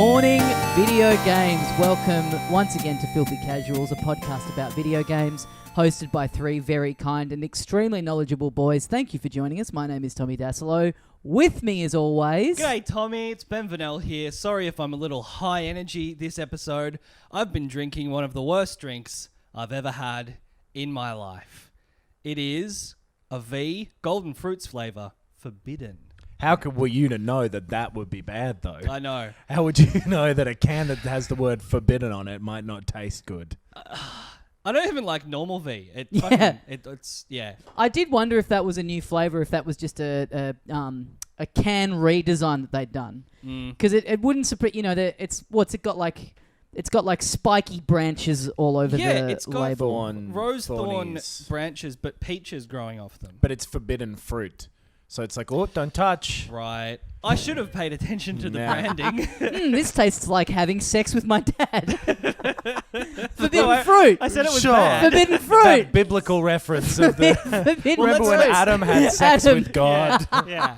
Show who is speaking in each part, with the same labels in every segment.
Speaker 1: morning, video games. Welcome once again to Filthy Casuals, a podcast about video games, hosted by three very kind and extremely knowledgeable boys. Thank you for joining us. My name is Tommy Dasilo. With me, as always...
Speaker 2: G'day, Tommy. It's Ben Vanel here. Sorry if I'm a little high energy this episode. I've been drinking one of the worst drinks I've ever had in my life. It is a V golden fruits flavour, forbidden.
Speaker 3: How were you to know that would be bad, though?
Speaker 2: I know.
Speaker 3: How would you know that a can that has the word forbidden on it might not taste good?
Speaker 2: I don't even like normal V. It's
Speaker 1: I did wonder if that was a new flavour, if that was just a can redesign that they'd done. Because it wouldn't surprise... You know, it's got like spiky branches all over the label.
Speaker 2: Yeah, it's got rose thorn
Speaker 3: thornies.
Speaker 2: branches, but peaches growing off them.
Speaker 3: But it's forbidden fruit. So it's like, oh, don't touch.
Speaker 2: Right. I should have paid attention to the branding.
Speaker 1: This tastes like having sex with my dad. Forbidden fruit.
Speaker 2: I said it was
Speaker 3: Sure.
Speaker 2: bad.
Speaker 1: Forbidden fruit.
Speaker 3: That biblical reference of the...
Speaker 1: Forbidden
Speaker 3: Remember when
Speaker 1: fruit.
Speaker 3: Adam had sex with God?
Speaker 2: Yeah.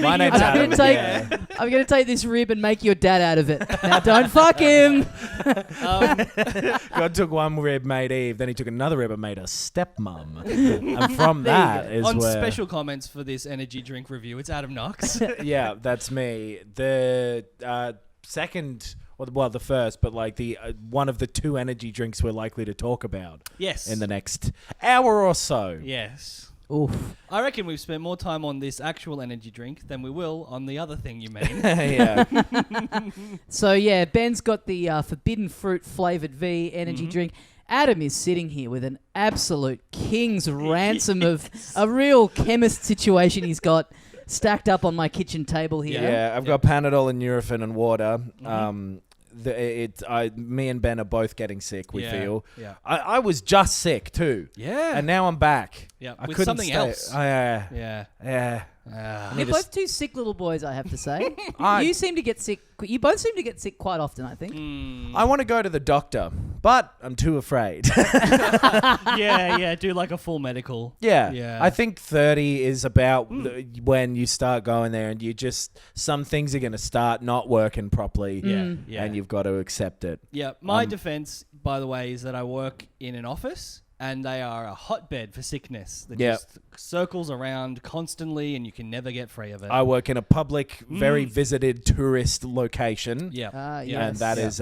Speaker 3: My name's
Speaker 1: I'm
Speaker 3: Adam.
Speaker 1: I'm going to take this rib and make your dad out of it. Now, don't fuck him.
Speaker 3: God took one rib, made Eve. Then he took another rib and made a stepmom. And from that is
Speaker 2: On
Speaker 3: where...
Speaker 2: special comments for this energy drink review, it's Adam Knox.
Speaker 3: Yeah, that's me. The second, well, the first, but like the one of the two energy drinks we're likely to talk about.
Speaker 2: Yes.
Speaker 3: In the next hour or so.
Speaker 2: Yes.
Speaker 1: Oof.
Speaker 2: I reckon we've spent more time on this actual energy drink than we will on the other thing you mean.
Speaker 3: Yeah.
Speaker 1: So, yeah, Ben's got the forbidden fruit flavoured V energy drink. Adam is sitting here with an absolute king's ransom of a real chemist situation he's got stacked up on my kitchen table here.
Speaker 3: Yeah, I've got Panadol and Nurofen and water. Me and Ben are both getting sick, we feel.
Speaker 2: Yeah.
Speaker 3: I was just sick too.
Speaker 2: Yeah.
Speaker 3: And now I'm back.
Speaker 2: Yeah.
Speaker 3: I
Speaker 2: With
Speaker 3: couldn't
Speaker 2: something
Speaker 3: stay.
Speaker 2: else.
Speaker 3: Yeah.
Speaker 1: You're both two sick little boys, I have to say.
Speaker 3: I-
Speaker 1: You seem to get sick. You both seem to get sick quite often, I think.
Speaker 3: I want to go to the doctor, but I'm too afraid.
Speaker 2: yeah. Do like a full medical.
Speaker 3: Yeah. I think 30 is about when you start going there and you just... Some things are going to start not working properly.
Speaker 2: Yeah.
Speaker 3: And you've got to accept it.
Speaker 2: Yeah. My defense, by the way, is that I work in an office and they are a hotbed for sickness that just circles around constantly and you can never get free of it.
Speaker 3: I work in a public, very visited tourist location.
Speaker 2: Yeah.
Speaker 1: Yes.
Speaker 3: And that is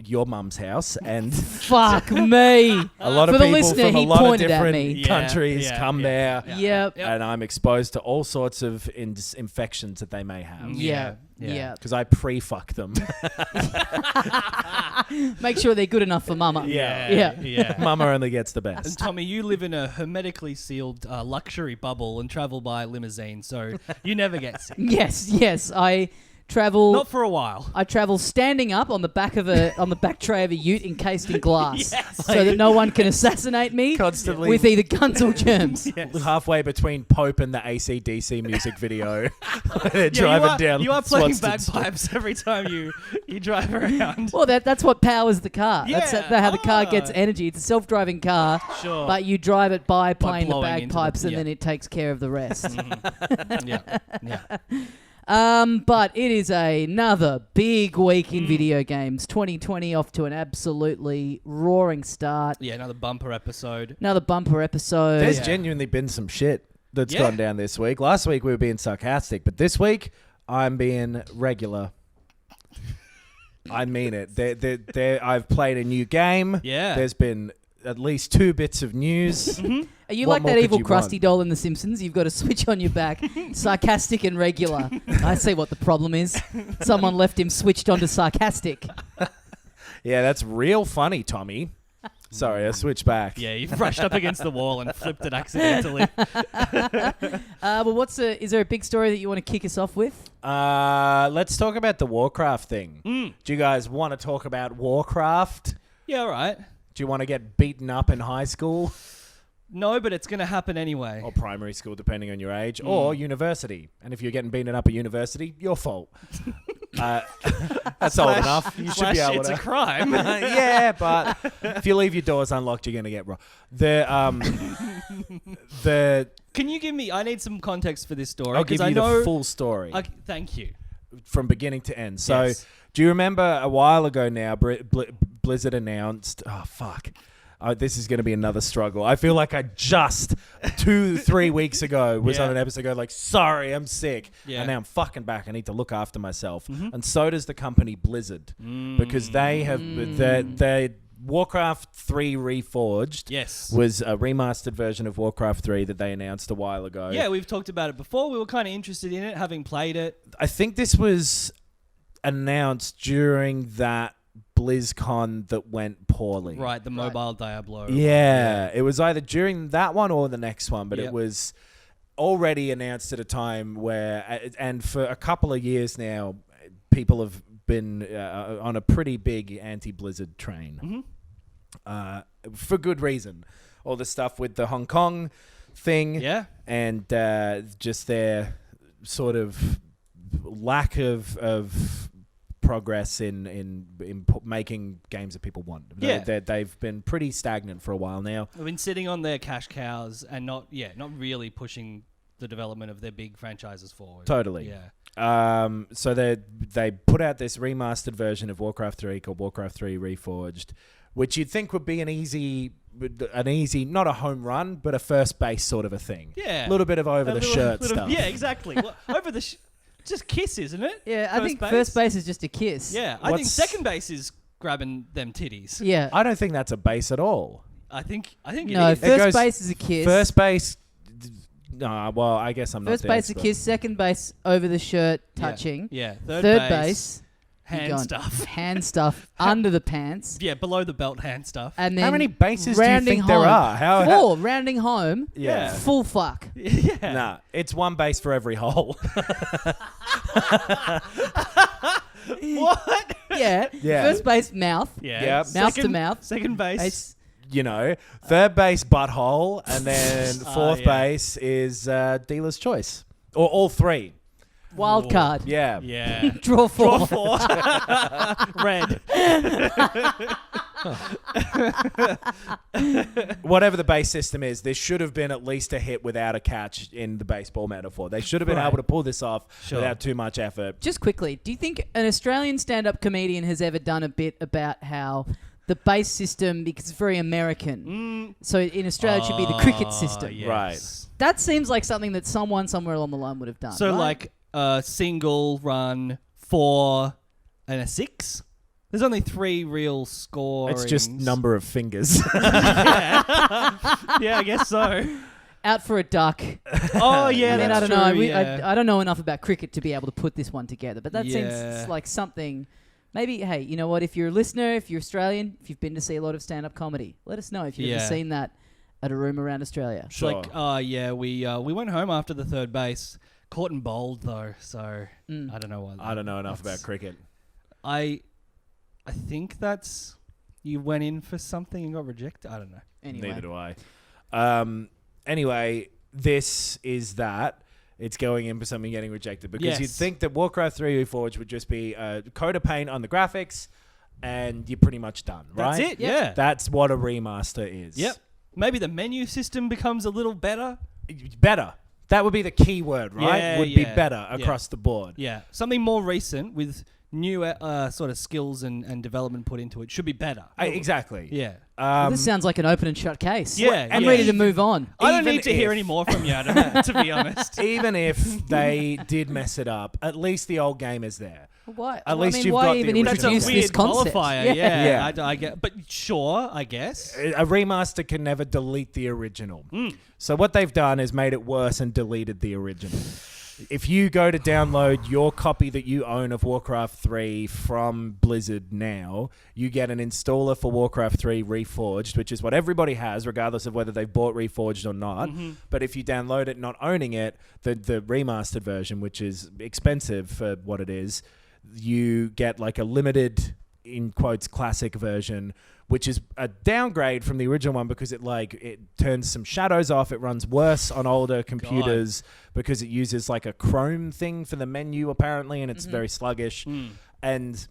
Speaker 3: your mum's house. And
Speaker 1: Fuck me.
Speaker 3: a lot of
Speaker 1: For the
Speaker 3: people
Speaker 1: listener,
Speaker 3: from a
Speaker 1: he
Speaker 3: lot of
Speaker 1: pointed at me.
Speaker 3: different countries come there.
Speaker 1: Yep.
Speaker 3: And I'm exposed to all sorts of infections that they may have.
Speaker 1: Yeah.
Speaker 3: Because I pre-fuck them.
Speaker 1: Make sure they're good enough for mama.
Speaker 2: Yeah.
Speaker 3: Mama only gets the
Speaker 2: And
Speaker 3: best.
Speaker 2: Tommy, you live in a hermetically sealed luxury bubble and travel by limousine, so you never get sick.
Speaker 1: Yes. I travel.
Speaker 2: Not for a while.
Speaker 1: I travel standing up on the back tray of a ute encased in glass,
Speaker 2: Yes.
Speaker 1: so that no one can assassinate me
Speaker 3: Constantly.
Speaker 1: with either guns or germs.
Speaker 3: Halfway between Pope and the AC/DC music video. They're driving down.
Speaker 2: You are playing
Speaker 3: Swanston Street.
Speaker 2: bagpipes every time you drive around.
Speaker 1: Well, that's what powers the car. That's
Speaker 2: Yeah.
Speaker 1: how the car gets energy. It's a self-driving car,
Speaker 2: Sure.
Speaker 1: but you drive it by playing the
Speaker 2: blowing into
Speaker 1: bagpipes,
Speaker 2: the-
Speaker 1: and then it takes care of the rest.
Speaker 2: Yeah.
Speaker 1: But it is another big week in video games. 2020 off to an absolutely roaring start.
Speaker 2: Yeah, another bumper episode.
Speaker 1: Another bumper episode.
Speaker 3: There's genuinely been some shit that's gone down this week. Last week we were being sarcastic, but this week I'm being regular. I mean it. I've played a new game.
Speaker 2: Yeah.
Speaker 3: There's been at least 2 bits of news.
Speaker 1: Are you
Speaker 3: What
Speaker 1: like
Speaker 3: more
Speaker 1: that
Speaker 3: could
Speaker 1: evil
Speaker 3: you
Speaker 1: Krusty
Speaker 3: want?
Speaker 1: doll in The Simpsons? You've got a switch on your back, sarcastic and regular. I see what the problem is. Someone left him switched onto sarcastic.
Speaker 3: Yeah, that's real funny, Tommy. Sorry, I switched back.
Speaker 2: Yeah, you brushed up against the wall and flipped it accidentally.
Speaker 1: Well, is there a big story that you want to kick us off with?
Speaker 3: Let's talk about the Warcraft thing. Do you guys want to talk about Warcraft?
Speaker 2: Yeah, all right.
Speaker 3: Do you want to get beaten up in high school?
Speaker 2: No, but it's going to happen anyway.
Speaker 3: Or primary school, depending on your age, or university. And if you're getting beaten up at university, your fault. That's old enough. You should be able
Speaker 2: It's
Speaker 3: to.
Speaker 2: a crime.
Speaker 3: Yeah, but if you leave your doors unlocked, you're going to get robbed.
Speaker 2: Can you give me... I need some context for this story.
Speaker 3: I'll give
Speaker 2: 'cause
Speaker 3: you
Speaker 2: I know,
Speaker 3: the full story.
Speaker 2: Thank you.
Speaker 3: from beginning to end. So,
Speaker 2: Yes.
Speaker 3: do you remember a while ago now, Blizzard announced? Oh fuck. This is going to be another struggle. I feel like I just 2-3 weeks ago was on an episode go like, sorry, I'm sick.
Speaker 2: Yeah.
Speaker 3: And now I'm fucking back. I need to look after myself. And so does the company Blizzard. Because they have their Warcraft 3 Reforged was a remastered version of Warcraft 3 that they announced a while ago.
Speaker 2: Yeah, we've talked about it before. We were kind of interested in it, having played it.
Speaker 3: I think this was announced during that BlizzCon that went poorly.
Speaker 2: Right, the mobile Diablo.
Speaker 3: Yeah, it was either during that one or the next one, but
Speaker 2: Yep.
Speaker 3: it was already announced at a time where, and for a couple of years now, people have been on a pretty big anti-Blizzard train. For good reason. All the stuff with the Hong Kong thing, and just their sort of lack of progress in making games that people want. They've been pretty stagnant for a while now.
Speaker 2: They've been sitting on their cash cows and not really pushing the development of their big franchises forward.
Speaker 3: Totally.
Speaker 2: Yeah.
Speaker 3: So they put out this remastered version of Warcraft 3 called Warcraft 3 Reforged, which you'd think would be an easy, not a home run, but a first base sort of a thing.
Speaker 2: Yeah.
Speaker 3: A little bit of over-the-shirt stuff.
Speaker 2: Yeah, exactly. Well, just kiss, isn't it?
Speaker 1: Yeah, I think first base is just a kiss.
Speaker 2: Yeah, I think second base is grabbing them titties.
Speaker 1: Yeah.
Speaker 3: I don't think that's a base at all.
Speaker 2: I think
Speaker 1: No,
Speaker 2: it is.
Speaker 1: first base is a kiss.
Speaker 3: First base... No, well, I guess I'm not
Speaker 1: First
Speaker 3: the
Speaker 1: base a
Speaker 3: expert.
Speaker 1: kiss, second base over the shirt touching.
Speaker 2: Yeah.
Speaker 1: Third base
Speaker 2: hand
Speaker 1: gone
Speaker 2: stuff.
Speaker 1: Hand stuff under the pants.
Speaker 2: Yeah, below the belt hand stuff.
Speaker 1: And then
Speaker 3: How many bases do you
Speaker 1: rounding
Speaker 3: think there
Speaker 1: home.
Speaker 3: are? How-
Speaker 1: Four. Rounding home.
Speaker 3: Yeah.
Speaker 1: Full fuck.
Speaker 2: Yeah.
Speaker 3: Nah, it's one base for every hole.
Speaker 2: What?
Speaker 1: Yeah.
Speaker 3: Yeah.
Speaker 1: First base mouth.
Speaker 2: Yeah.
Speaker 3: Yep.
Speaker 1: Mouth to mouth.
Speaker 2: Second base.
Speaker 1: Base.
Speaker 3: You know, third base butthole, and then fourth base is dealer's choice, or all three.
Speaker 1: Wild card.
Speaker 3: Yeah.
Speaker 2: Yeah.
Speaker 1: Draw four.
Speaker 2: Draw four. Red.
Speaker 3: Whatever the base system is, there should have been at least a hit without a catch in the baseball metaphor. They should have been able to pull this off without too much effort.
Speaker 1: Just quickly, do you think an Australian stand-up comedian has ever done a bit about how the base system, because it's very American, so in Australia it should be the cricket system.
Speaker 2: Yes.
Speaker 3: Right.
Speaker 1: That seems like something that someone somewhere along the line would have done.
Speaker 2: So
Speaker 1: right?
Speaker 2: like a single run, 4 and a 6. There's only 3 real scorings.
Speaker 3: It's just number of fingers.
Speaker 2: Yeah, I guess so.
Speaker 1: out for a duck.
Speaker 2: Oh yeah,
Speaker 1: I mean, I
Speaker 2: that's
Speaker 1: don't know.
Speaker 2: true, yeah.
Speaker 1: I don't know enough about cricket to be able to put this one together, but that
Speaker 2: Yeah.
Speaker 1: seems like something. Maybe, hey, you know what? If you're a listener, if you're Australian, if you've been to see a lot of stand-up comedy, let us know if you've ever
Speaker 2: Yeah.
Speaker 1: seen that at a room around Australia.
Speaker 2: It's like, we went home after the third base, caught and bowled though, so I don't know what.
Speaker 3: I don't know enough about cricket.
Speaker 2: I think that's you went in for something and got rejected. I don't know.
Speaker 1: Anyway.
Speaker 3: Neither do I. Anyway, this is that. It's going in for something getting rejected because
Speaker 2: Yes.
Speaker 3: you'd think that Warcraft 3 Reforged would just be a coat of paint on the graphics and you're pretty much done, right?
Speaker 2: That's it. Yeah.
Speaker 3: That's what a remaster is.
Speaker 2: Yep. Maybe the menu system becomes a little better.
Speaker 3: Better. That would be the key word, right?
Speaker 2: Yeah,
Speaker 3: would be
Speaker 2: yeah.
Speaker 3: better
Speaker 2: Yeah.
Speaker 3: across the board.
Speaker 2: Yeah. Something more recent with new sort of skills and development put into it should be better.
Speaker 3: Exactly.
Speaker 2: Yeah.
Speaker 1: Well, this sounds like an open and shut case.
Speaker 2: Yeah,
Speaker 1: I'm
Speaker 2: yeah.
Speaker 1: ready to move on.
Speaker 2: I don't
Speaker 3: Even
Speaker 2: need to hear
Speaker 3: if-
Speaker 2: any more from you, Adam, to be honest.
Speaker 3: Even if they did mess it up, at least the old game is there.
Speaker 1: Why?
Speaker 3: At least you've
Speaker 1: why
Speaker 3: got the
Speaker 1: even
Speaker 3: original.
Speaker 2: That's a
Speaker 1: introduce
Speaker 2: weird
Speaker 1: this concept?
Speaker 2: qualifier. Yeah.
Speaker 3: Yeah.
Speaker 2: I get, but sure, I guess.
Speaker 3: A remaster can never delete the original. So what they've done is made it worse and deleted the original. If you go to download your copy that you own of Warcraft 3 from Blizzard now, you get an installer for Warcraft 3 Reforged, which is what everybody has, regardless of whether they've bought Reforged or not. But if you download it not owning it, the remastered version, which is expensive for what it is, you get like a limited, in quotes, classic version, which is a downgrade from the original one because it turns some shadows off. It runs worse on older computers because it uses like a Chrome thing for the menu apparently, and it's very sluggish. And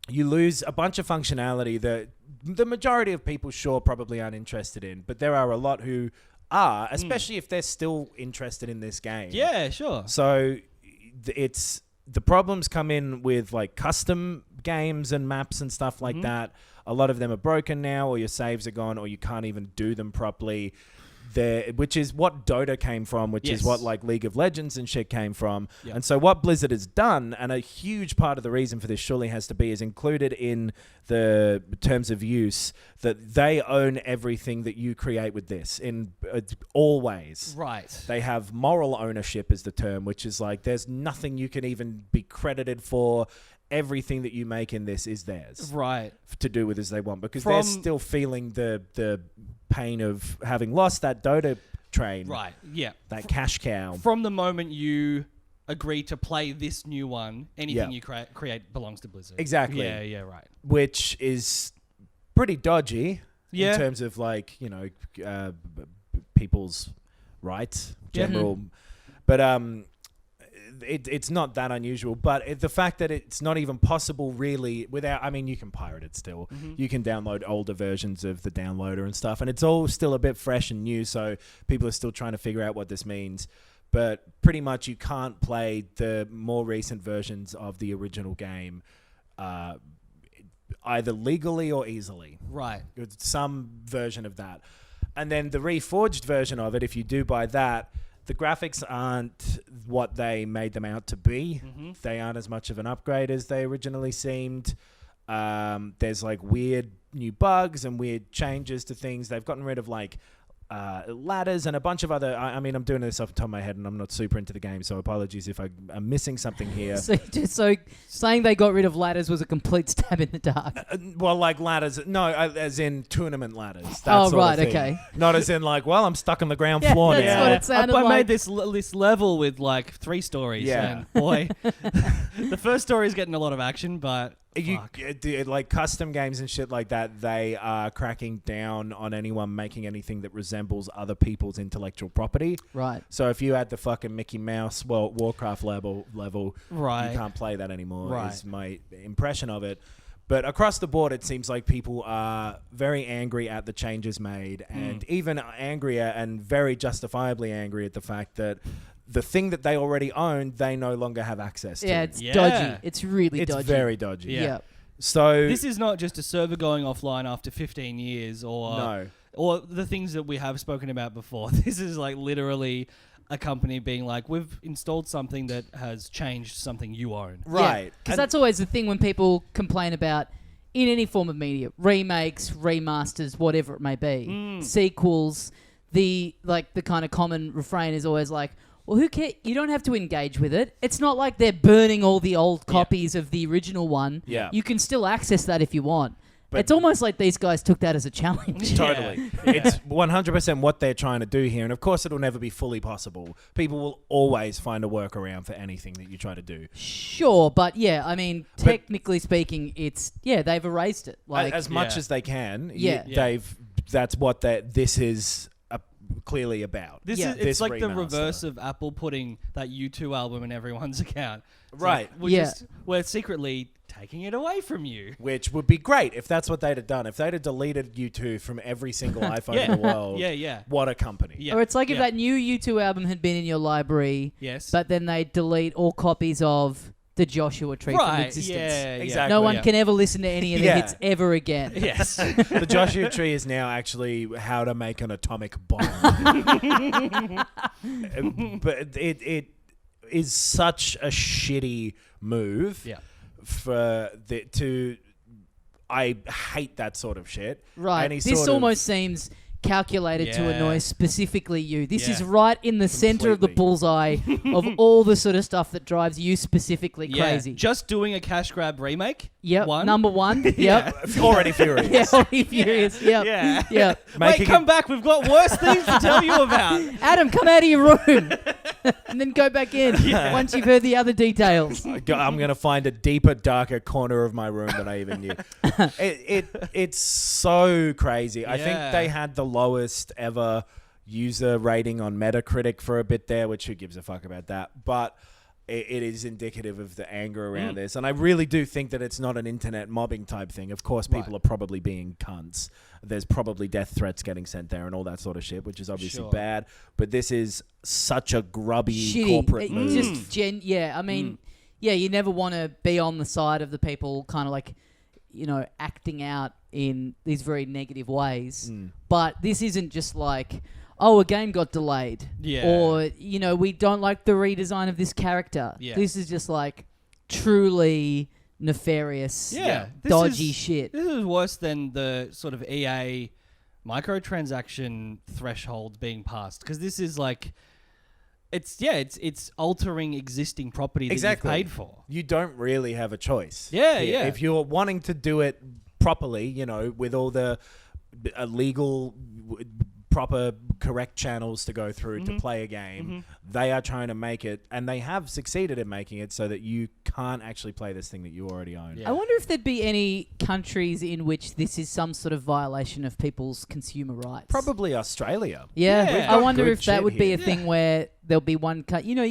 Speaker 3: you lose a bunch of functionality that the majority of people sure probably aren't interested in, but there are a lot who are, especially if they're still interested in this game.
Speaker 2: Yeah, sure.
Speaker 3: So it's the problems come in with like custom games and maps and stuff like that. A lot of them are broken now, or your saves are gone, or you can't even do them properly. Which is what Dota came from, which is what like League of Legends and shit came from. And so what Blizzard has done, and a huge part of the reason for this surely has to be, is included in the terms of use that they own everything that you create with this in all ways.
Speaker 2: Right.
Speaker 3: They have moral ownership is the term, which is like there's nothing you can even be credited for. Everything that you make in this is theirs,
Speaker 2: right,
Speaker 3: to do with as they want, because they're still feeling the pain of having lost that Dota train,
Speaker 2: right? Yeah,
Speaker 3: that cash cow.
Speaker 2: From the moment you agree to play this new one, anything you create belongs to Blizzard.
Speaker 3: Exactly.
Speaker 2: Yeah, right.
Speaker 3: Which is pretty dodgy in terms of like people's rights, general, but It's not that unusual, but the fact that it's not even possible really without, I mean, you can pirate it still. You can download older versions of the downloader and stuff, and it's all still a bit fresh and new, so people are still trying to figure out what this means. But pretty much you can't play the more recent versions of the original game either legally or easily.
Speaker 2: Right.
Speaker 3: It's some version of that. And then the Reforged version of it, if you do buy that, the graphics aren't what they made them out to be. They aren't as much of an upgrade as they originally seemed. There's like weird new bugs and weird changes to things. They've gotten rid of like ladders and a bunch of other... I mean, I'm doing this off the top of my head and I'm not super into the game, so apologies if I'm missing something here.
Speaker 1: So saying they got rid of ladders was a complete stab in the dark.
Speaker 3: Well, like ladders... No, as in tournament ladders. That
Speaker 1: oh,
Speaker 3: sort
Speaker 1: right,
Speaker 3: of thing.
Speaker 1: okay.
Speaker 3: Not as in like, well, I'm stuck on the ground floor
Speaker 1: that's
Speaker 3: now.
Speaker 1: what it sounded
Speaker 2: I
Speaker 1: like.
Speaker 2: made this level with like 3 stories.
Speaker 3: Yeah.
Speaker 2: And boy, the first story is getting a lot of action, but...
Speaker 3: Like custom games and shit like that, they are cracking down on anyone making anything that resembles other people's intellectual property.
Speaker 1: Right.
Speaker 3: So if you had the fucking Mickey Mouse Warcraft level,
Speaker 2: right,
Speaker 3: you can't play that anymore.
Speaker 2: Right.
Speaker 3: Is my impression of it. But across the board, it seems like people are very angry at the changes made, and even angrier and very justifiably angry at the fact that the thing that they already own, they no longer have access to.
Speaker 1: Yeah, it's dodgy. It's really
Speaker 3: it's
Speaker 1: dodgy.
Speaker 3: It's very dodgy.
Speaker 1: Yeah.
Speaker 3: So
Speaker 2: this is not just a server going offline after 15 years or the things that we have spoken about before. This is like literally a company being like, we've installed something that has changed something you own.
Speaker 3: Right.
Speaker 1: Because that's always the thing when people complain about in any form of media, remakes, remasters, whatever it may be, sequels, the kind of common refrain is always like, well, who cares? You don't have to engage with it. It's not like they're burning all the old copies of the original one.
Speaker 3: Yeah.
Speaker 1: You can still access that if you want. But it's almost like these guys took that as a challenge.
Speaker 3: Totally. It's 100% what they're trying to do here. And of course, it'll never be fully possible. People will always find a workaround for anything that you try to do.
Speaker 1: Sure, but yeah, I mean, technically speaking, they've erased it. Like
Speaker 3: as much as they can.
Speaker 1: Yeah.
Speaker 3: That's what this is clearly about.
Speaker 2: It's like the
Speaker 3: remaster.
Speaker 2: reverse of Apple putting that U2 album in everyone's account. It's
Speaker 3: right.
Speaker 2: Like, we're secretly taking it away from you.
Speaker 3: Which would be great if that's what they'd have done. If they'd have deleted U2 from every single iPhone in the world. What a company.
Speaker 1: Yeah. Or it's like if that new U2 album had been in your library, but then they delete all copies of the Joshua Tree from existence.
Speaker 2: Yeah,
Speaker 3: exactly.
Speaker 1: No one can ever listen to any of the hits ever again.
Speaker 2: Yes.
Speaker 3: The Joshua Tree is now actually how to make an atomic bomb. But it is such a shitty move.
Speaker 2: Yeah.
Speaker 3: I hate that sort of shit.
Speaker 1: Right. This almost seems calculated to annoy specifically you. This is right in the center of the bullseye of all the sort of stuff that drives you specifically crazy.
Speaker 2: Just doing a cash grab remake.
Speaker 1: Yep. Number one. Yep.
Speaker 3: Already furious.
Speaker 1: Yeah, already furious. Yep.
Speaker 2: Yeah.
Speaker 1: Yep.
Speaker 2: Wait, come back. We've got worse things to tell you about.
Speaker 1: Adam, come out of your room. And then go back in once you've heard the other details.
Speaker 3: I'm going to find a deeper, darker corner of my room than I even knew. It's so crazy. I think they had the lowest ever user rating on Metacritic for a bit there, which who gives a fuck about that? But it is indicative of the anger around this. And I really do think that it's not an internet mobbing type thing. Of course, people are probably being cunts. There's probably death threats getting sent there and all that sort of shit, which is obviously bad. But this is such a grubby corporate move.
Speaker 1: I mean, you never want to be on the side of the people kind of like, acting out in these very negative ways. But this isn't just like, oh, a game got delayed.
Speaker 2: Yeah.
Speaker 1: Or, we don't like the redesign of this character.
Speaker 2: Yeah.
Speaker 1: This is just like truly nefarious,
Speaker 2: This
Speaker 1: dodgy
Speaker 2: is-
Speaker 1: shit.
Speaker 2: This is worse than the sort of EA microtransaction threshold being passed, because this is like, it's altering existing property that
Speaker 3: Exactly.
Speaker 2: you've paid for.
Speaker 3: You don't really have a choice.
Speaker 2: Yeah,
Speaker 3: here.
Speaker 2: yeah.
Speaker 3: If you're wanting to do it properly, with all the legal, proper, correct channels to go through to play a game, they are trying to make it, and they have succeeded in making it so that you can't actually play this thing that you already own.
Speaker 2: Yeah.
Speaker 1: I wonder if there'd be any countries in which this is some sort of violation of people's consumer rights.
Speaker 3: Probably Australia.
Speaker 1: Yeah,
Speaker 2: Yeah.
Speaker 1: I wonder
Speaker 3: Good
Speaker 1: if that
Speaker 3: shit
Speaker 1: would be a
Speaker 3: here.
Speaker 1: thing where there'll be one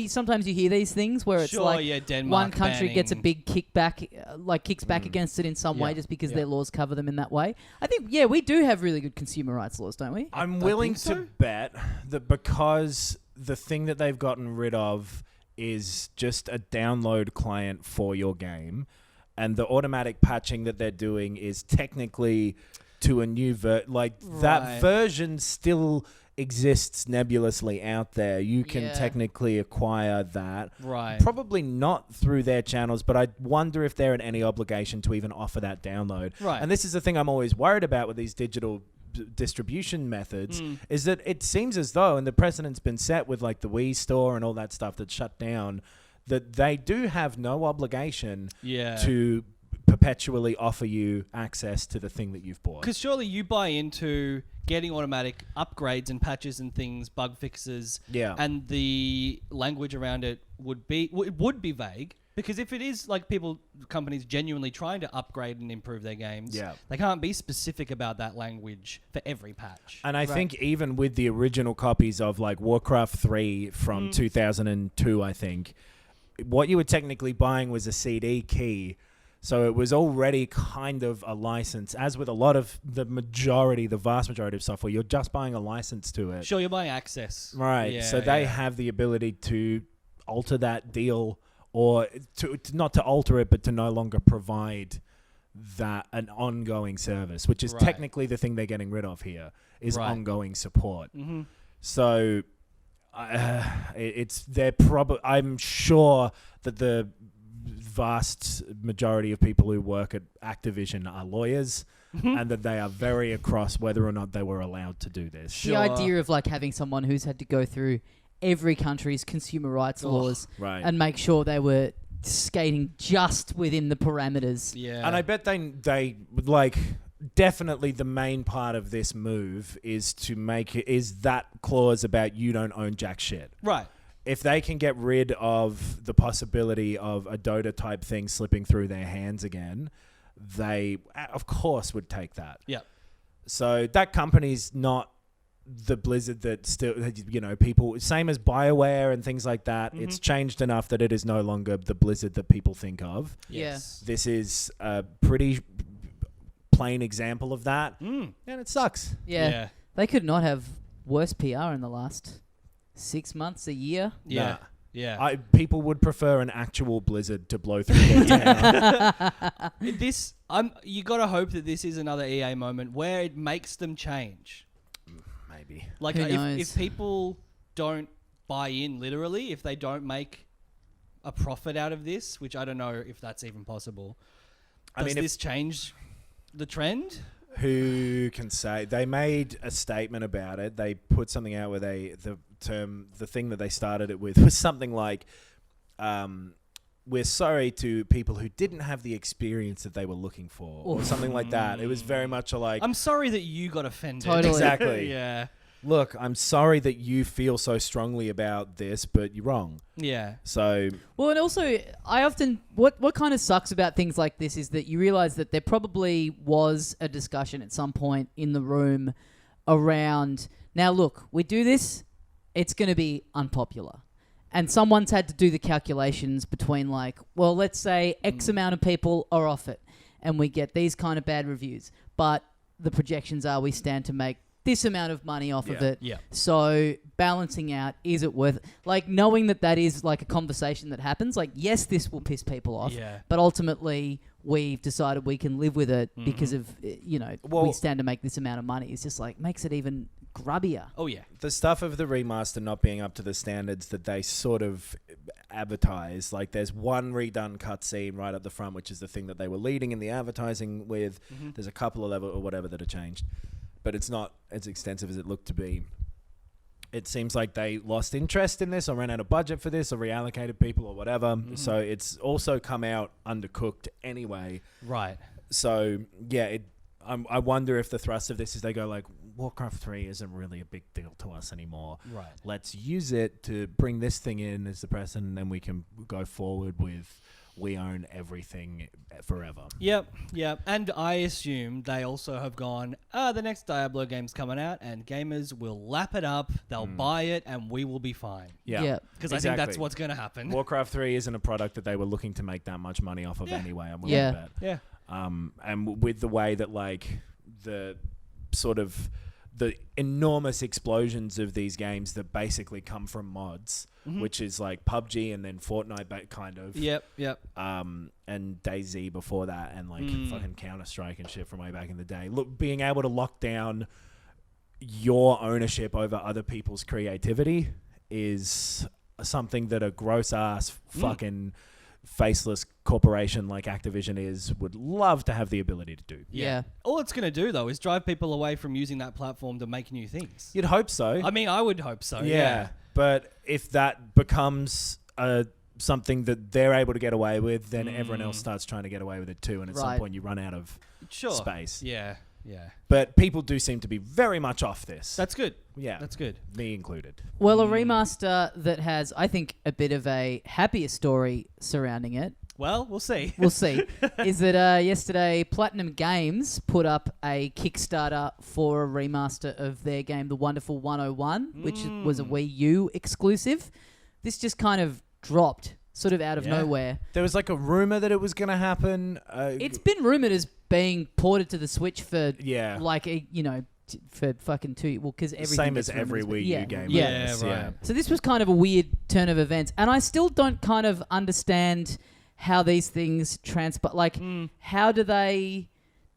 Speaker 1: sometimes you hear these things where it's
Speaker 2: Sure,
Speaker 1: like
Speaker 2: yeah, Denmark
Speaker 1: one country gets a
Speaker 2: banning-
Speaker 1: big kickback, kicks back against it in some way
Speaker 2: Yeah,
Speaker 1: just because
Speaker 2: yeah.
Speaker 1: their laws cover them in that way. I think, we do have really good consumer rights laws, don't we?
Speaker 3: I'm
Speaker 2: I
Speaker 3: willing
Speaker 2: think
Speaker 3: to
Speaker 2: so.
Speaker 3: bet that because the thing that they've gotten rid of is just a download client for your game, and the automatic patching that they're doing is technically to a new that
Speaker 2: Right.
Speaker 3: version still exists nebulously out there. You can
Speaker 1: Yeah.
Speaker 3: technically acquire that.
Speaker 2: Right.
Speaker 3: Probably not through their channels, but I wonder if they're in any obligation to even offer that download.
Speaker 2: Right.
Speaker 3: And this is the thing I'm always worried about with these digital distribution methods, is that it seems as though, and the precedent's been set with like the Wii Store and all that stuff that's shut down, that they do have no obligation
Speaker 2: Yeah.
Speaker 3: to perpetually offer you access to the thing that you've bought.
Speaker 2: Because surely you buy into getting automatic upgrades and patches and things, bug fixes,
Speaker 3: Yeah.
Speaker 2: and the language around it would be vague. Because if it is like companies genuinely trying to upgrade and improve their games,
Speaker 3: Yeah.
Speaker 2: they can't be specific about that language for every patch.
Speaker 3: And I think even with the original copies of like Warcraft 3 from 2002, I think, what you were technically buying was a CD key. So it was already kind of a license. As with a lot of the vast majority of software, you're just buying a license to it.
Speaker 2: Sure, you're buying access.
Speaker 3: Right.
Speaker 2: Yeah,
Speaker 3: So they
Speaker 2: yeah.
Speaker 3: have the ability to alter that deal, or to not to alter it, but to no longer provide that an ongoing service, which is
Speaker 2: Right.
Speaker 3: technically the thing they're getting rid of here, is
Speaker 2: Right.
Speaker 3: ongoing support.
Speaker 2: Mm-hmm.
Speaker 3: So I'm sure that the vast majority of people who work at Activision are lawyers, and that they are very across whether or not they were allowed to do this.
Speaker 1: The idea of like having someone who's had to go through every country's consumer rights laws
Speaker 3: Right.
Speaker 1: and make sure they were skating just within the parameters.
Speaker 2: Yeah.
Speaker 3: And I bet they would like, definitely the main part of this move is to make it, is that clause about you don't own jack shit.
Speaker 2: Right.
Speaker 3: If they can get rid of the possibility of a Dota type thing slipping through their hands again, they of course would take that.
Speaker 2: Yeah.
Speaker 3: So that company's not the Blizzard that still, people, same as BioWare and things like that. It's changed enough that it is no longer the Blizzard that people think of.
Speaker 2: Yes.
Speaker 3: This is a pretty plain example of that, and it sucks.
Speaker 1: Yeah. They could not have worse PR in the last 6 months, a year.
Speaker 2: Yeah.
Speaker 3: Nah.
Speaker 2: Yeah.
Speaker 3: People would prefer an actual blizzard to blow through their town.
Speaker 2: You gotta hope that this is another EA moment where it makes them change.
Speaker 3: Maybe.
Speaker 2: Like
Speaker 1: Who knows?
Speaker 2: if people don't buy in literally, if they don't make a profit out of this, which I don't know if that's even possible. Does this change the trend?
Speaker 3: Who can say? They made a statement about it. They put something out where the thing that they started it with was something like, we're sorry to people who didn't have the experience that they were looking for, or something like that. It was very much like,
Speaker 2: I'm sorry that you got offended.
Speaker 1: Totally.
Speaker 3: Exactly.
Speaker 2: Yeah.
Speaker 3: look, I'm sorry that you feel so strongly about this, but you're wrong.
Speaker 2: Yeah.
Speaker 3: So
Speaker 1: Well, and also, I often what kind of sucks about things like this is that you realize that there probably was a discussion at some point in the room around, now look, we do this, it's going to be unpopular. And someone's had to do the calculations between like, well, let's say X amount of people are off it and we get these kind of bad reviews. But the projections are we stand to make this amount of money off of
Speaker 3: Yeah.
Speaker 1: it.
Speaker 2: Yeah.
Speaker 1: So balancing out, is it worth it? Like knowing that is like a conversation that happens. Like, yes, this will piss people off,
Speaker 2: Yeah.
Speaker 1: but ultimately we've decided we can live with it because of,
Speaker 3: Well-
Speaker 1: we stand to make this amount of money. It's just like makes it even grubbier.
Speaker 2: Oh yeah.
Speaker 3: The stuff of the remaster not being up to the standards that they sort of advertise, like there's one redone cutscene right up the front, which is the thing that they were leading in the advertising with. There's a couple of level or whatever that have changed, but it's not as extensive as it looked to be. It seems like they lost interest in this or ran out of budget for this or reallocated people or whatever. So it's also come out undercooked anyway.
Speaker 2: Right.
Speaker 3: So yeah, I wonder if the thrust of this is they go like, Warcraft 3 isn't really a big deal to us anymore.
Speaker 2: Right.
Speaker 3: Let's use it to bring this thing in as the precedent, and then we can go forward with we own everything forever.
Speaker 2: Yep. And I assume they also have gone, the next Diablo game's coming out and gamers will lap it up, they'll buy it, and we will be fine.
Speaker 1: Yeah.
Speaker 2: Because I think that's what's going to happen.
Speaker 3: Warcraft 3 isn't a product that they were looking to make that much money off of anyway, I'm willing
Speaker 1: Yeah.
Speaker 3: to bet.
Speaker 2: Yeah.
Speaker 3: And with the way that like the sort of the enormous explosions of these games that basically come from mods, which is like PUBG and then Fortnite kind of.
Speaker 2: Yep.
Speaker 3: And DayZ before that, and like fucking Counter-Strike and shit from way back in the day. Look, being able to lock down your ownership over other people's creativity is something that a gross ass fucking faceless corporation like Activision would love to have the ability to do.
Speaker 1: Yeah.
Speaker 2: All it's going to do, though, is drive people away from using that platform to make new things.
Speaker 3: You'd hope so.
Speaker 2: I mean, I would hope so.
Speaker 3: Yeah. But if that becomes something that they're able to get away with, then everyone else starts trying to get away with it too. And at some point you run out of space.
Speaker 2: Yeah.
Speaker 3: But people do seem to be very much off this.
Speaker 2: That's good.
Speaker 3: Yeah.
Speaker 2: That's good.
Speaker 3: Me included.
Speaker 1: Well, a remaster that has, I think, a bit of a happier story surrounding it.
Speaker 2: Well, we'll see.
Speaker 1: We'll see. Is that yesterday Platinum Games put up a Kickstarter for a remaster of their game, The Wonderful 101, which was a Wii U exclusive. This just kind of dropped sort of out of nowhere.
Speaker 3: There was like a rumor that it was going to happen.
Speaker 1: It's been rumored as being ported to the Switch for
Speaker 3: like
Speaker 1: for fucking 2. Well, because everything
Speaker 3: same as
Speaker 1: gets
Speaker 3: every
Speaker 1: rumored
Speaker 3: Wii U game.
Speaker 1: Yeah.
Speaker 2: Right.
Speaker 1: So this was kind of a weird turn of events, and I still don't kind of understand how these things transpire. Like, how do they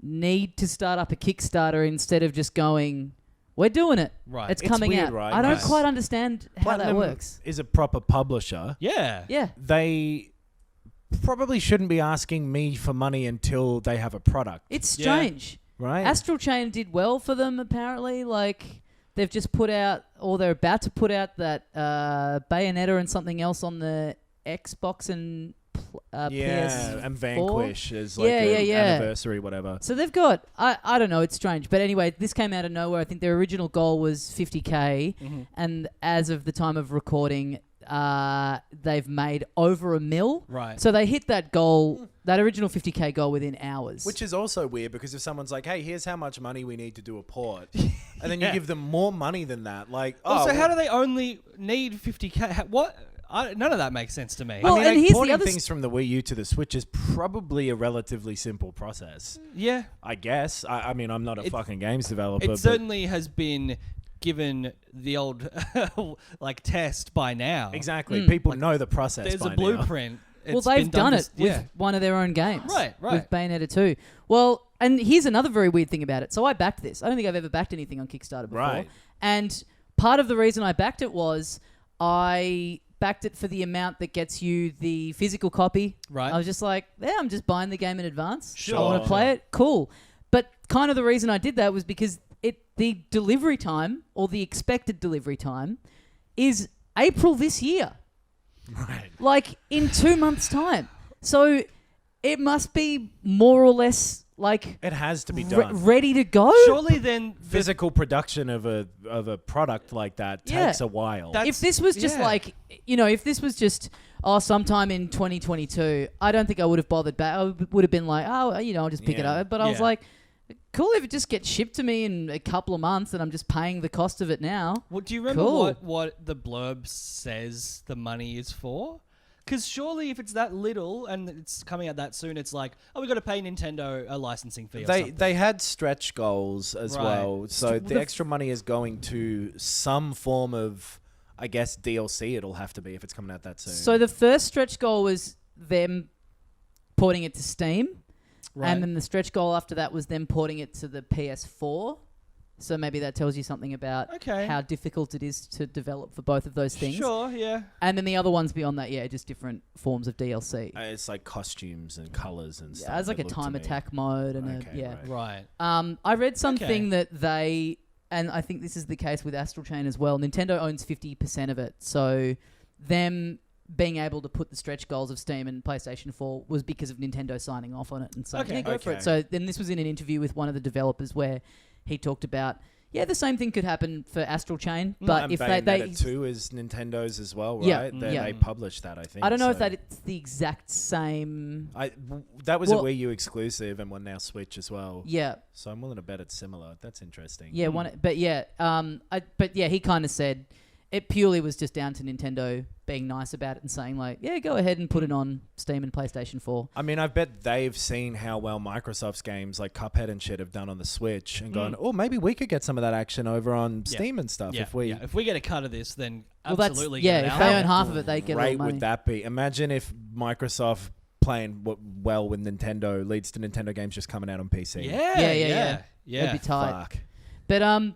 Speaker 1: need to start up a Kickstarter instead of just going, we're doing it.
Speaker 2: Right.
Speaker 1: It's
Speaker 3: It's
Speaker 1: coming
Speaker 3: weird,
Speaker 1: out.
Speaker 3: right?
Speaker 1: I don't
Speaker 3: Right.
Speaker 1: quite understand how that
Speaker 3: Platinum
Speaker 1: works.
Speaker 3: is a proper publisher.
Speaker 2: Yeah.
Speaker 1: Yeah.
Speaker 3: They probably shouldn't be asking me for money until they have a product,
Speaker 1: It's strange.
Speaker 3: right?
Speaker 1: Astral Chain did well for them, apparently. Like, they've just put out, or they're about to put out that Bayonetta and something else on the Xbox and PS4.
Speaker 3: and Vanquish is like anniversary, whatever.
Speaker 1: So they've got, I don't know, it's strange. But anyway, this came out of nowhere. I think their original goal was 50K. And as of the time of recording, they've made over $1 million.
Speaker 2: Right.
Speaker 1: So they hit that goal, that original 50K goal within hours.
Speaker 3: Which is also weird because if someone's like, hey, here's how much money we need to do a port, and then you give them more money than that, like,
Speaker 2: Also, how do they only need 50K? What? None of that makes sense to me.
Speaker 1: Well,
Speaker 3: I mean,
Speaker 1: and
Speaker 3: like,
Speaker 1: here's the
Speaker 3: porting
Speaker 1: other
Speaker 3: things from the Wii U to the Switch is probably a relatively simple process.
Speaker 2: Yeah.
Speaker 3: I guess. I mean, I'm not a fucking games developer.
Speaker 2: It
Speaker 3: but
Speaker 2: certainly has been given the old like test by now.
Speaker 3: exactly. People know the process.
Speaker 2: There's
Speaker 3: by
Speaker 2: a blueprint.
Speaker 1: Well,
Speaker 2: It's
Speaker 1: they've
Speaker 2: been
Speaker 1: done it
Speaker 2: this- yeah.
Speaker 1: with one of their own games.
Speaker 2: Right.
Speaker 1: With Bayonetta 2. Well, and here's another very weird thing about it. So I backed this. I don't think I've ever backed anything on Kickstarter before.
Speaker 3: Right.
Speaker 1: And part of the reason I backed it was I backed it for the amount that gets you the physical copy.
Speaker 2: Right.
Speaker 1: I was just like, yeah, I'm just buying the game in advance. I
Speaker 3: Sure.
Speaker 1: want to play it. Cool. But kind of the reason I did that was because the delivery time, or the expected delivery time, is April this year.
Speaker 3: Right.
Speaker 1: Like in 2 months' time. So it must be more or less like
Speaker 3: It has to be done.
Speaker 1: ready to go.
Speaker 2: Surely then
Speaker 3: Physical production of a product like that takes a while.
Speaker 1: If this was just like, if this was just, sometime in 2022, I don't think I would have bothered back. I would have been like, I'll just pick it up. But I was
Speaker 2: Yeah.
Speaker 1: like, cool if it just gets shipped to me in a couple of months and I'm just paying the cost of it now.
Speaker 2: Well, do you remember
Speaker 1: Cool.
Speaker 2: what the blurb says the money is for? Because surely if it's that little and it's coming out that soon, it's like, oh, we got to pay Nintendo a licensing fee or something.
Speaker 3: They had stretch goals as
Speaker 2: Right.
Speaker 3: well. So the extra money is going to some form of, I guess, DLC it'll have to be if it's coming out that soon.
Speaker 1: So the first stretch goal was them porting it to Steam.
Speaker 2: Right.
Speaker 1: And then the stretch goal after that was them porting it to the PS4. So maybe that tells you something about how difficult it is to develop for both of those things.
Speaker 2: Sure, yeah.
Speaker 1: And then the other ones beyond that, just different forms of DLC.
Speaker 3: It's like costumes and colors and stuff.
Speaker 1: Yeah, it's like a time attack mode and
Speaker 2: Right.
Speaker 1: I read something that they, and I think this is the case with Astral Chain as well. Nintendo owns 50% of it, so them being able to put the stretch goals of Steam and PlayStation 4 was because of Nintendo signing off on it and saying, go for it. So then this was in an interview with one of the developers where he talked about, the same thing could happen for Astral Chain, but if they
Speaker 3: 2 is Nintendo's as well, right?
Speaker 1: Yeah,
Speaker 3: They published that, I think.
Speaker 1: I don't know if it's the exact same.
Speaker 3: That was a Wii U exclusive and one now Switch as well.
Speaker 1: Yeah.
Speaker 3: So I'm willing to bet it's similar. That's interesting.
Speaker 1: Yeah, he kind of said it purely was just down to Nintendo being nice about it and saying like, go ahead and put it on Steam and PlayStation 4.
Speaker 3: I mean, I bet they've seen how well Microsoft's games like Cuphead and shit have done on the Switch and gone, oh, maybe we could get some of that action over on Steam and stuff. If we
Speaker 2: get a cut of this, then absolutely
Speaker 1: if they own half of it, they get a lot of money.
Speaker 3: Would that be? Imagine if Microsoft playing well with Nintendo leads to Nintendo games just coming out on PC.
Speaker 1: Yeah. It'd be tight.
Speaker 3: Fuck.
Speaker 1: But I'm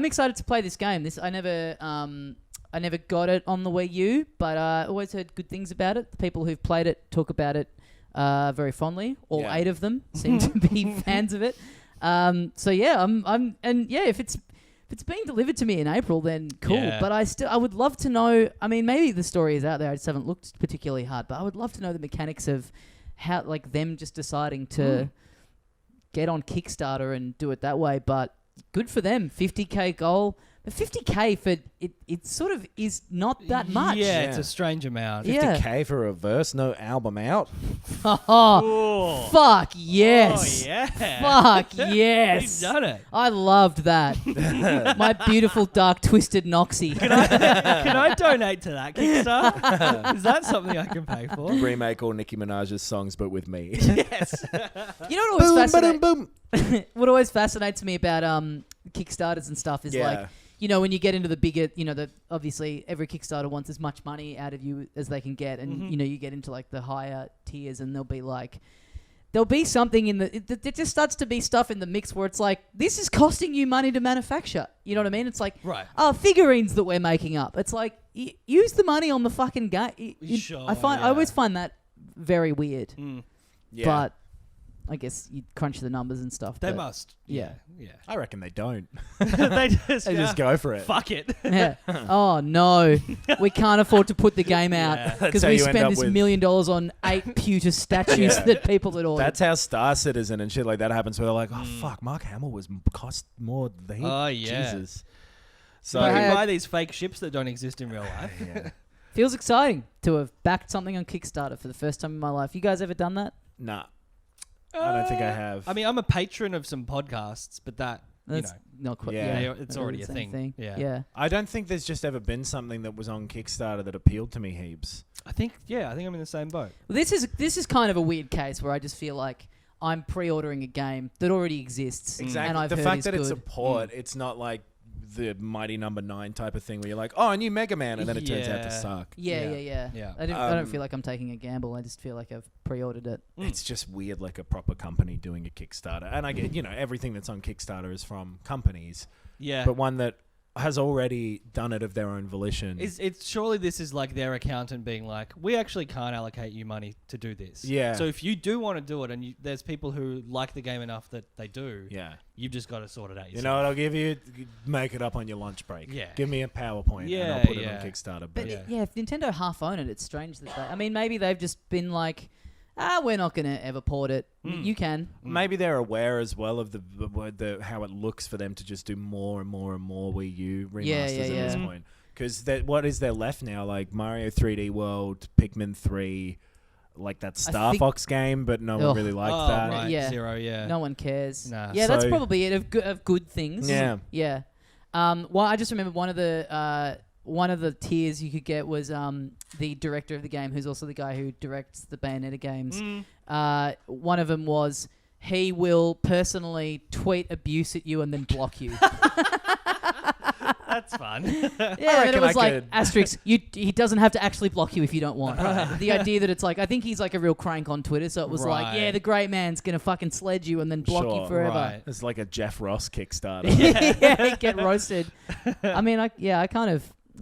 Speaker 1: excited to play this game. I never got it on the Wii U, but I always heard good things about it. The people who've played it talk about it very fondly. All 8 of them seem to be fans of it. If it's being delivered to me in April, then cool.
Speaker 2: Yeah.
Speaker 1: But I would love to know. I mean, maybe the story is out there. I just haven't looked particularly hard, but I would love to know the mechanics of how, like, them just deciding to get on Kickstarter and do it that way. But good for them. 50K goal. But 50K for it sort of is not that much.
Speaker 2: Yeah, it's a strange amount.
Speaker 3: 50K for a verse, no album out.
Speaker 1: Oh, fuck yes.
Speaker 2: Oh, yeah.
Speaker 1: Fuck yes.
Speaker 2: You've done it.
Speaker 1: I loved that. My beautiful, dark, twisted Noxie.
Speaker 2: Can I donate to that Kickstarter? Is that something I can pay for?
Speaker 3: Remake all Nicki Minaj's songs, but with me.
Speaker 2: Yes.
Speaker 1: You know what always
Speaker 3: boom.
Speaker 1: What always fascinates me about Kickstarters and stuff is like, when you get into the bigger, obviously every Kickstarter wants as much money out of you as they can get. And, you get into like the higher tiers and there'll be something it just starts to be stuff in the mix where it's like, this is costing you money to manufacture. You know what I mean? It's like, figurines that we're making up. It's like, use the money on the fucking game.
Speaker 2: Sure,
Speaker 1: I always find that very weird.
Speaker 3: Yeah.
Speaker 1: But I guess you crunch the numbers and stuff.
Speaker 2: They must.
Speaker 1: Yeah.
Speaker 3: I reckon they don't.
Speaker 2: They just
Speaker 3: go for it.
Speaker 2: Fuck it.
Speaker 1: Yeah. Oh, no. We can't afford to put the game out because we spent this $1 million on 8 pewter statues that people had ordered.
Speaker 3: That's how Star Citizen and shit like that happens where they're like, oh, fuck, Mark Hamill cost more than he.
Speaker 2: Oh, yeah.
Speaker 3: Jesus. So
Speaker 2: you can buy these fake ships that don't exist in real life.
Speaker 1: Feels exciting to have backed something on Kickstarter for the first time in my life. You guys ever done that?
Speaker 3: Nah. I don't think I have.
Speaker 2: I mean, I'm a patron of some podcasts, but that's
Speaker 1: not quite.
Speaker 3: Yeah.
Speaker 2: It's already a thing.
Speaker 1: Yeah.
Speaker 3: I don't think there's just ever been something that was on Kickstarter that appealed to me heaps.
Speaker 2: I think I'm in the same boat.
Speaker 1: Well, this is kind of a weird case where I just feel like I'm pre-ordering a game that already exists.
Speaker 3: Exactly.
Speaker 1: And I've
Speaker 3: the
Speaker 1: heard
Speaker 3: fact
Speaker 1: is
Speaker 3: that
Speaker 1: good.
Speaker 3: it's a port, it's not like the Mighty Number 9 type of thing where you're like, oh, a new Mega Man, and then it turns out to suck.
Speaker 1: Yeah. I don't feel like I'm taking a gamble. I just feel like I've pre-ordered it.
Speaker 3: It's just weird, like a proper company doing a Kickstarter. And I get, everything that's on Kickstarter is from companies.
Speaker 2: Yeah.
Speaker 3: But one that has already done it of their own volition.
Speaker 2: It's surely this is like their accountant being like, we actually can't allocate you money to do this.
Speaker 3: Yeah.
Speaker 2: So if you do want to do it, and there's people who like the game enough that they do.
Speaker 3: Yeah.
Speaker 2: You've just got to sort it out yourself.
Speaker 3: You know what I'll give you? Make it up on your lunch break.
Speaker 2: Yeah.
Speaker 3: Give me a PowerPoint and I'll put it on Kickstarter.
Speaker 1: But if Nintendo half own it, it's strange that maybe they've just been like, we're not going to ever port it. You can.
Speaker 3: Maybe they're aware as well of the how it looks for them to just do more and more and more Wii U remasters at this point. Because what is there left now? Like Mario 3D World, Pikmin 3, like that Star Fox game, but no one really liked that.
Speaker 2: Right.
Speaker 1: Yeah.
Speaker 2: Zero,
Speaker 1: No one cares.
Speaker 2: Nah.
Speaker 1: Yeah, that's probably it of good things.
Speaker 3: Yeah.
Speaker 1: Yeah. Well, I just remember one of the one of the tiers you could get was the director of the game, who's also the guy who directs the Bayonetta games. One of them was he will personally tweet abuse at you and then block you.
Speaker 2: That's fun.
Speaker 1: Yeah, and it was like, asterisk, he doesn't have to actually block you if you don't want. The idea that it's like, I think he's like a real crank on Twitter, so it was like, yeah, the great man's going to fucking sledge you and then block you forever.
Speaker 2: Right.
Speaker 3: It's like a Jeff Ross Kickstarter.
Speaker 1: Yeah, get roasted. I mean, I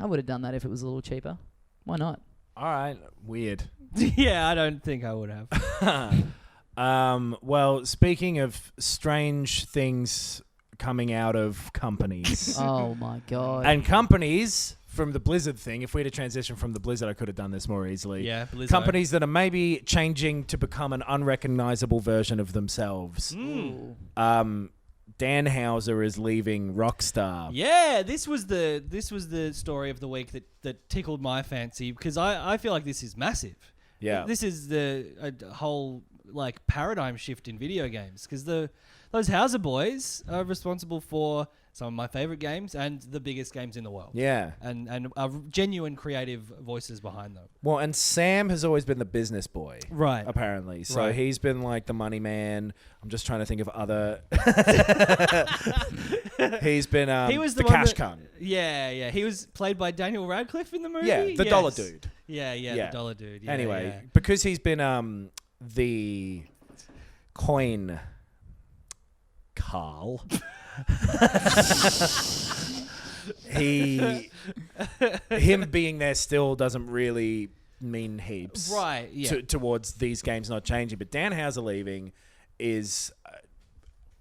Speaker 1: would have done that if it was a little cheaper. Why not?
Speaker 3: All right. Weird.
Speaker 2: Yeah, I don't think I would have.
Speaker 3: Well, speaking of strange things coming out of companies.
Speaker 1: Oh my God.
Speaker 3: And companies from the Blizzard thing, if we had to transition from the Blizzard, I could have done this more easily.
Speaker 2: Yeah, Blizzard.
Speaker 3: Companies that are maybe changing to become an unrecognizable version of themselves. Dan Houser is leaving Rockstar.
Speaker 2: Yeah, this was the story of the week that tickled my fancy, because I feel like this is massive.
Speaker 3: Yeah.
Speaker 2: This is a whole like paradigm shift in video games, because those Houser boys are responsible for some of my favorite games and the biggest games in the world.
Speaker 3: Yeah.
Speaker 2: And are genuine creative voices behind them.
Speaker 3: Well, and Sam has always been the business boy.
Speaker 2: Right.
Speaker 3: Apparently. So
Speaker 2: Right.
Speaker 3: he's been like the money man. I'm just trying to think of other... He's been
Speaker 2: He was
Speaker 3: the
Speaker 2: the one
Speaker 3: cash
Speaker 2: that-
Speaker 3: cunt.
Speaker 2: Yeah. He was played by Daniel Radcliffe in the movie.
Speaker 3: Yeah, the dollar dude.
Speaker 2: Yeah,
Speaker 3: Yeah.
Speaker 2: the dollar dude. Yeah,
Speaker 3: Anyway,
Speaker 2: yeah.
Speaker 3: because he's been the coin Carl. Him being there still doesn't really mean heaps.
Speaker 2: Right, yeah.
Speaker 3: Towards these games not changing. But Dan Houser leaving is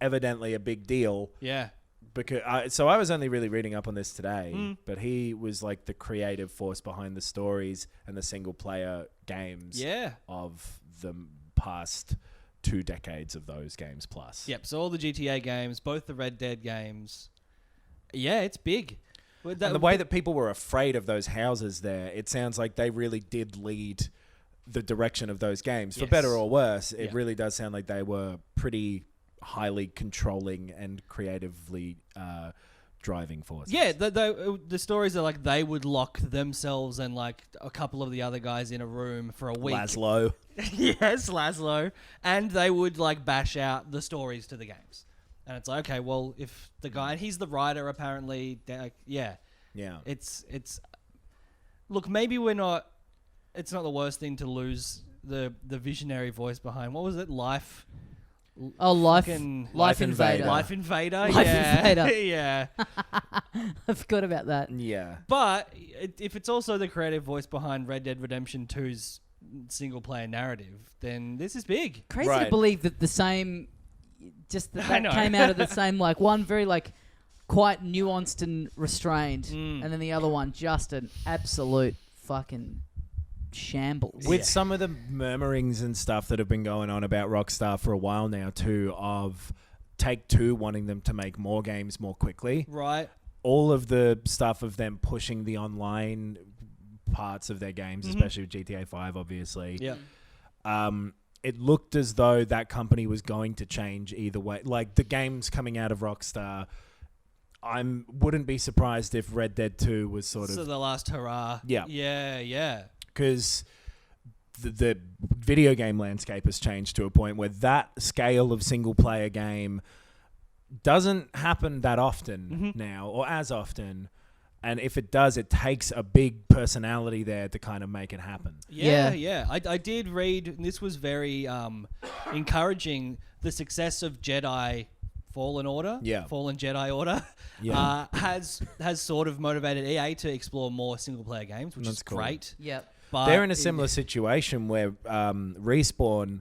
Speaker 3: evidently a big deal.
Speaker 2: Yeah.
Speaker 3: Because so I was only really reading up on this today, but he was like the creative force behind the stories and the single player games of the past 2 decades of those games plus.
Speaker 2: Yep, so all the GTA games, both the Red Dead games. Yeah, it's big.
Speaker 3: And the way that people were afraid of those houses there, it sounds like they really did lead the direction of those games. For better or worse, it really does sound like they were pretty highly controlling and creatively driving forces.
Speaker 2: Yeah, the stories are like they would lock themselves and like a couple of the other guys in a room for a week.
Speaker 3: Laszlo.
Speaker 2: Yes, Laszlo. And they would like bash out the stories to the games. And it's like, okay, well, if the guy, and he's the writer apparently, yeah. It's look, maybe it's not the worst thing to lose the visionary voice behind, what was it? Life
Speaker 1: Invader.
Speaker 2: Life Invader.
Speaker 1: Life
Speaker 2: Yeah.
Speaker 1: Invader.
Speaker 2: Yeah.
Speaker 1: I forgot about that.
Speaker 3: Yeah.
Speaker 2: But if it's also the creative voice behind Red Dead Redemption 2's single player narrative, then this is big.
Speaker 1: Crazy
Speaker 3: Right.
Speaker 1: to believe that the same, just
Speaker 2: I
Speaker 1: that
Speaker 2: know.
Speaker 1: came out of the same, like one very like quite nuanced and restrained, and then the other one just an absolute fucking shambles.
Speaker 3: With some of the murmurings and stuff that have been going on about Rockstar for a while now too, of Take-Two wanting them to make more games more quickly.
Speaker 2: Right.
Speaker 3: All of the stuff of them pushing the online parts of their games, especially with GTA 5, obviously.
Speaker 2: Yeah.
Speaker 3: It looked as though that company was going to change either way. Like the games coming out of Rockstar, wouldn't be surprised if Red Dead 2 was sort
Speaker 2: So
Speaker 3: of...
Speaker 2: the last hurrah.
Speaker 3: Yeah.
Speaker 2: Yeah.
Speaker 3: Because the video game landscape has changed to a point where that scale of single-player game doesn't happen that often now, or as often. And if it does, it takes a big personality there to kind of make it happen.
Speaker 2: Yeah. I did read, and this was very encouraging, the success of Jedi Fallen Order.
Speaker 3: Yeah.
Speaker 2: Fallen Jedi Order.
Speaker 3: Yeah.
Speaker 2: Has sort of motivated EA to explore more single player games, which
Speaker 3: That's
Speaker 2: is
Speaker 3: cool.
Speaker 2: great.
Speaker 1: Yep.
Speaker 2: But
Speaker 3: They're in a similar situation where Respawn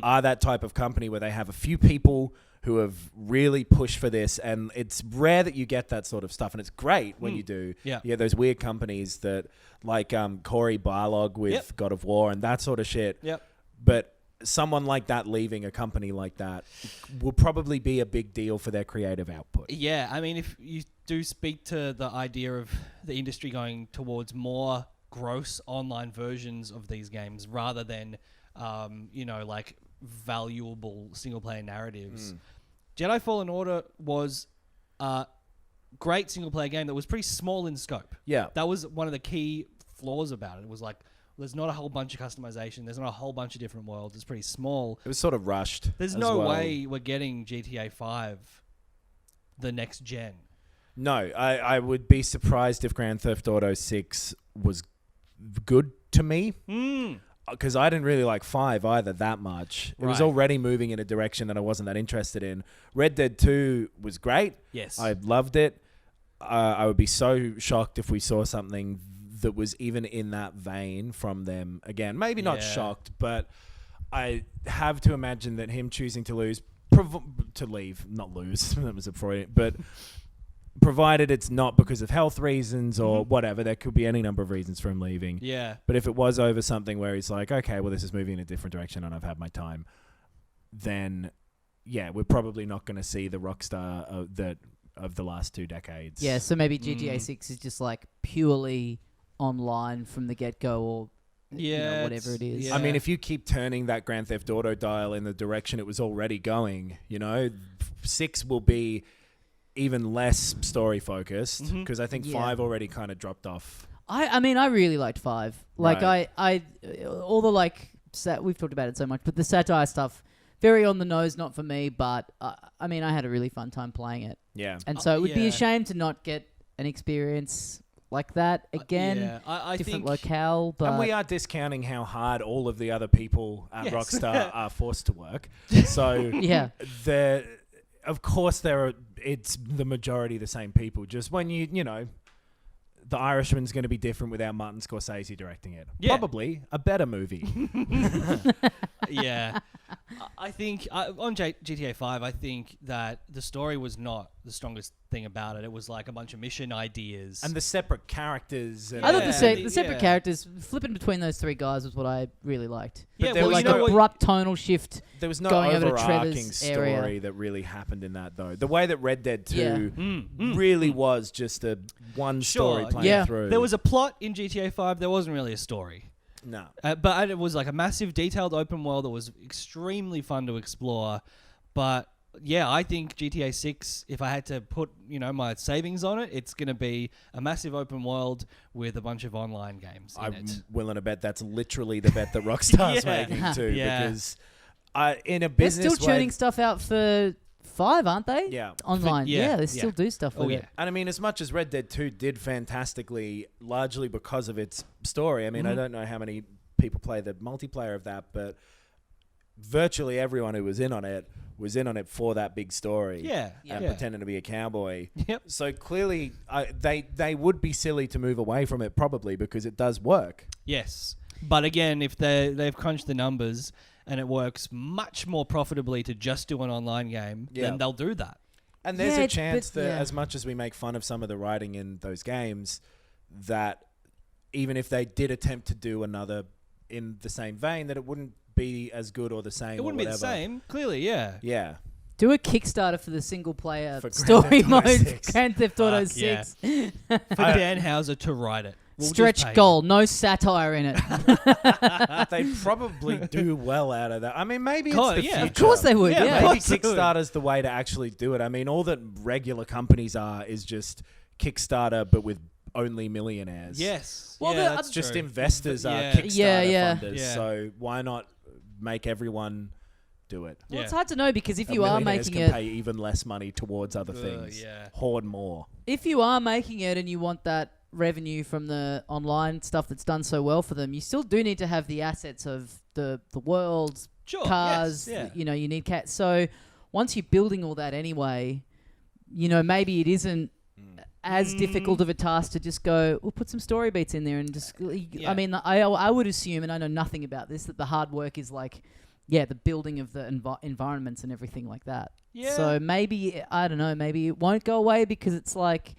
Speaker 3: are that type of company where they have a few people who have really pushed for this, and it's rare that you get that sort of stuff, and it's great when you do.
Speaker 2: Yeah.
Speaker 3: You get those weird companies that, like Corey Barlog with God of War and that sort of shit.
Speaker 2: Yep.
Speaker 3: But someone like that leaving a company like that will probably be a big deal for their creative output.
Speaker 2: Yeah, I mean, if you do speak to the idea of the industry going towards more gross online versions of these games rather than, like valuable single-player narratives. Jedi Fallen Order was great single player game that was pretty small in scope.
Speaker 3: Yeah.
Speaker 2: That was one of the key flaws about it. It was like, there's not a whole bunch of customization. There's not a whole bunch of different worlds. It's pretty small.
Speaker 3: It was sort of rushed.
Speaker 2: There's
Speaker 3: as
Speaker 2: no
Speaker 3: well.
Speaker 2: way we're getting GTA 5 the next gen.
Speaker 3: No, I would be surprised if Grand Theft Auto 6 was good to me. Because I didn't really like 5 either that much. It was
Speaker 2: Right.
Speaker 3: already moving in a direction that I wasn't that interested in. Red Dead 2 was great.
Speaker 2: Yes.
Speaker 3: I loved it. I would be so shocked if we saw something that was even in that vein from them again. Maybe not
Speaker 2: Yeah.
Speaker 3: shocked, but I have to imagine that him choosing to leave, not lose, that was a Freudian, but provided it's not because of health reasons or whatever, there could be any number of reasons for him leaving.
Speaker 2: Yeah.
Speaker 3: But if it was over something where he's like, okay, well, this is moving in a different direction and I've had my time, then yeah, we're probably not going to see the Rockstar of the last 2 decades.
Speaker 1: Yeah, so maybe GTA 6 is just like purely online from the get-go, or whatever it is.
Speaker 2: yeah.
Speaker 3: I mean, if you keep turning that Grand Theft Auto dial in the direction it was already going, 6 will be even less story focused because I think 5 already kind of dropped off.
Speaker 1: I mean, I really liked 5. Like,
Speaker 3: Right.
Speaker 1: I all the we've talked about it so much, but the satire stuff, very on the nose, not for me. But I mean, I had a really fun time playing it,
Speaker 3: Yeah.
Speaker 1: and so it would be
Speaker 2: yeah.
Speaker 1: a shame to not get an experience like that again.
Speaker 2: Yeah. I
Speaker 1: Different
Speaker 2: think
Speaker 1: locale, but
Speaker 3: And we are discounting how hard all of the other people at
Speaker 2: Yes.
Speaker 3: Rockstar are forced to work. So
Speaker 1: yeah,
Speaker 3: of course it's the majority the same people. Just when the Irishman's going to be different without Martin Scorsese directing it.
Speaker 2: Yeah.
Speaker 3: Probably a better movie.
Speaker 2: yeah. I think on GTA 5, I think that the story was not the strongest thing about it. It was like a bunch of mission ideas.
Speaker 3: And the separate characters. And
Speaker 1: I thought
Speaker 2: Yeah.
Speaker 1: the separate characters flipping between those 3 guys was what I really liked.
Speaker 2: Yeah,
Speaker 3: there
Speaker 2: well,
Speaker 3: was
Speaker 1: Like
Speaker 3: no-
Speaker 1: abrupt tonal shift.
Speaker 3: There was no
Speaker 1: going over to
Speaker 3: overarching
Speaker 1: Trevor's
Speaker 3: story
Speaker 1: area.
Speaker 3: that really happened in that, though. The way that Red Dead 2
Speaker 1: Yeah.
Speaker 3: really was just a one story
Speaker 2: Sure,
Speaker 3: playing
Speaker 1: yeah.
Speaker 3: through.
Speaker 2: There was a plot in GTA 5. There wasn't really a story.
Speaker 3: No.
Speaker 2: But it was like a massive, detailed open world that was extremely fun to explore. But yeah, I think GTA 6, if I had to put my savings on it, it's going to be a massive open world with a bunch of online games in
Speaker 3: I'm
Speaker 2: it.
Speaker 3: willing to bet that's literally the bet that Rockstar's
Speaker 2: Yeah.
Speaker 3: making too.
Speaker 2: Yeah.
Speaker 3: Because in a
Speaker 1: They're
Speaker 3: business
Speaker 1: still
Speaker 3: way,
Speaker 1: churning stuff out for 5, aren't they?
Speaker 3: Yeah.
Speaker 1: Online.
Speaker 2: Yeah,
Speaker 1: They still
Speaker 2: yeah.
Speaker 1: do stuff with
Speaker 2: Oh, yeah.
Speaker 1: it.
Speaker 3: And I mean, as much as Red Dead 2 did fantastically, largely because of its story. I mean, I don't know how many people play the multiplayer of that, but virtually everyone who was in on it for that big story.
Speaker 2: Yeah.
Speaker 3: And
Speaker 2: Yeah.
Speaker 3: pretending to be a cowboy.
Speaker 2: Yep.
Speaker 3: So clearly, they would be silly to move away from it probably because it does work.
Speaker 2: Yes. But again, if they've crunched the numbers and it works much more profitably to just do an online game,
Speaker 3: Yeah.
Speaker 2: then they'll do that.
Speaker 3: And there's
Speaker 1: Yeah,
Speaker 3: a
Speaker 1: it's-
Speaker 3: chance
Speaker 1: but-
Speaker 3: that
Speaker 1: yeah.
Speaker 3: as much as we make fun of some of the writing in those games, that even if they did attempt to do another in the same vein, that it wouldn't be as good or the same.
Speaker 2: It wouldn't
Speaker 3: or
Speaker 2: be the
Speaker 3: whatever.
Speaker 2: same, clearly, yeah.
Speaker 3: Yeah.
Speaker 1: Do a Kickstarter for the single player
Speaker 3: For Grand
Speaker 1: story
Speaker 3: Theft Auto
Speaker 1: mode
Speaker 3: 6.
Speaker 1: Grand Theft Auto
Speaker 2: Fuck, yeah.
Speaker 1: 6.
Speaker 2: For Dan Houser to write it. We'll just pay
Speaker 1: Stretch
Speaker 2: him.
Speaker 1: goal, no satire in it.
Speaker 3: They probably do well out of that. I mean, maybe
Speaker 2: God,
Speaker 3: it's the
Speaker 2: yeah.
Speaker 3: future.
Speaker 1: Of course they would,
Speaker 2: Yeah,
Speaker 1: yeah.
Speaker 3: Maybe
Speaker 2: Absolutely.
Speaker 3: Kickstarter's the way to actually do it. I mean, all that regular companies are is just Kickstarter, but with only millionaires.
Speaker 2: Yes.
Speaker 1: Well,
Speaker 2: yeah,
Speaker 1: the-
Speaker 2: that's
Speaker 3: Just
Speaker 2: true.
Speaker 3: investors are
Speaker 2: Yeah.
Speaker 3: Kickstarter
Speaker 1: Yeah.
Speaker 3: funders.
Speaker 2: Yeah.
Speaker 3: So why not make everyone do it?
Speaker 1: Well,
Speaker 2: Yeah.
Speaker 1: it's hard to know because if
Speaker 3: And
Speaker 1: you are
Speaker 3: millionaires
Speaker 1: making
Speaker 3: can
Speaker 1: it,
Speaker 3: pay even less money towards other things.
Speaker 2: yeah.
Speaker 3: Hoard more.
Speaker 1: if you are making it and you want that revenue from the online stuff that's done so well for them, you still do need to have the assets of the world,
Speaker 2: Sure.
Speaker 1: cars.
Speaker 2: Yes, yeah.
Speaker 1: You need cats. So once you're building all that anyway, maybe it isn't as difficult of a task to just go, we'll put some story beats in there and just.
Speaker 2: Yeah.
Speaker 1: I mean, I would assume, and I know nothing about this, that the hard work is like, the building of the environments and everything like that.
Speaker 2: Yeah.
Speaker 1: So maybe, I don't know, maybe it won't go away because it's like,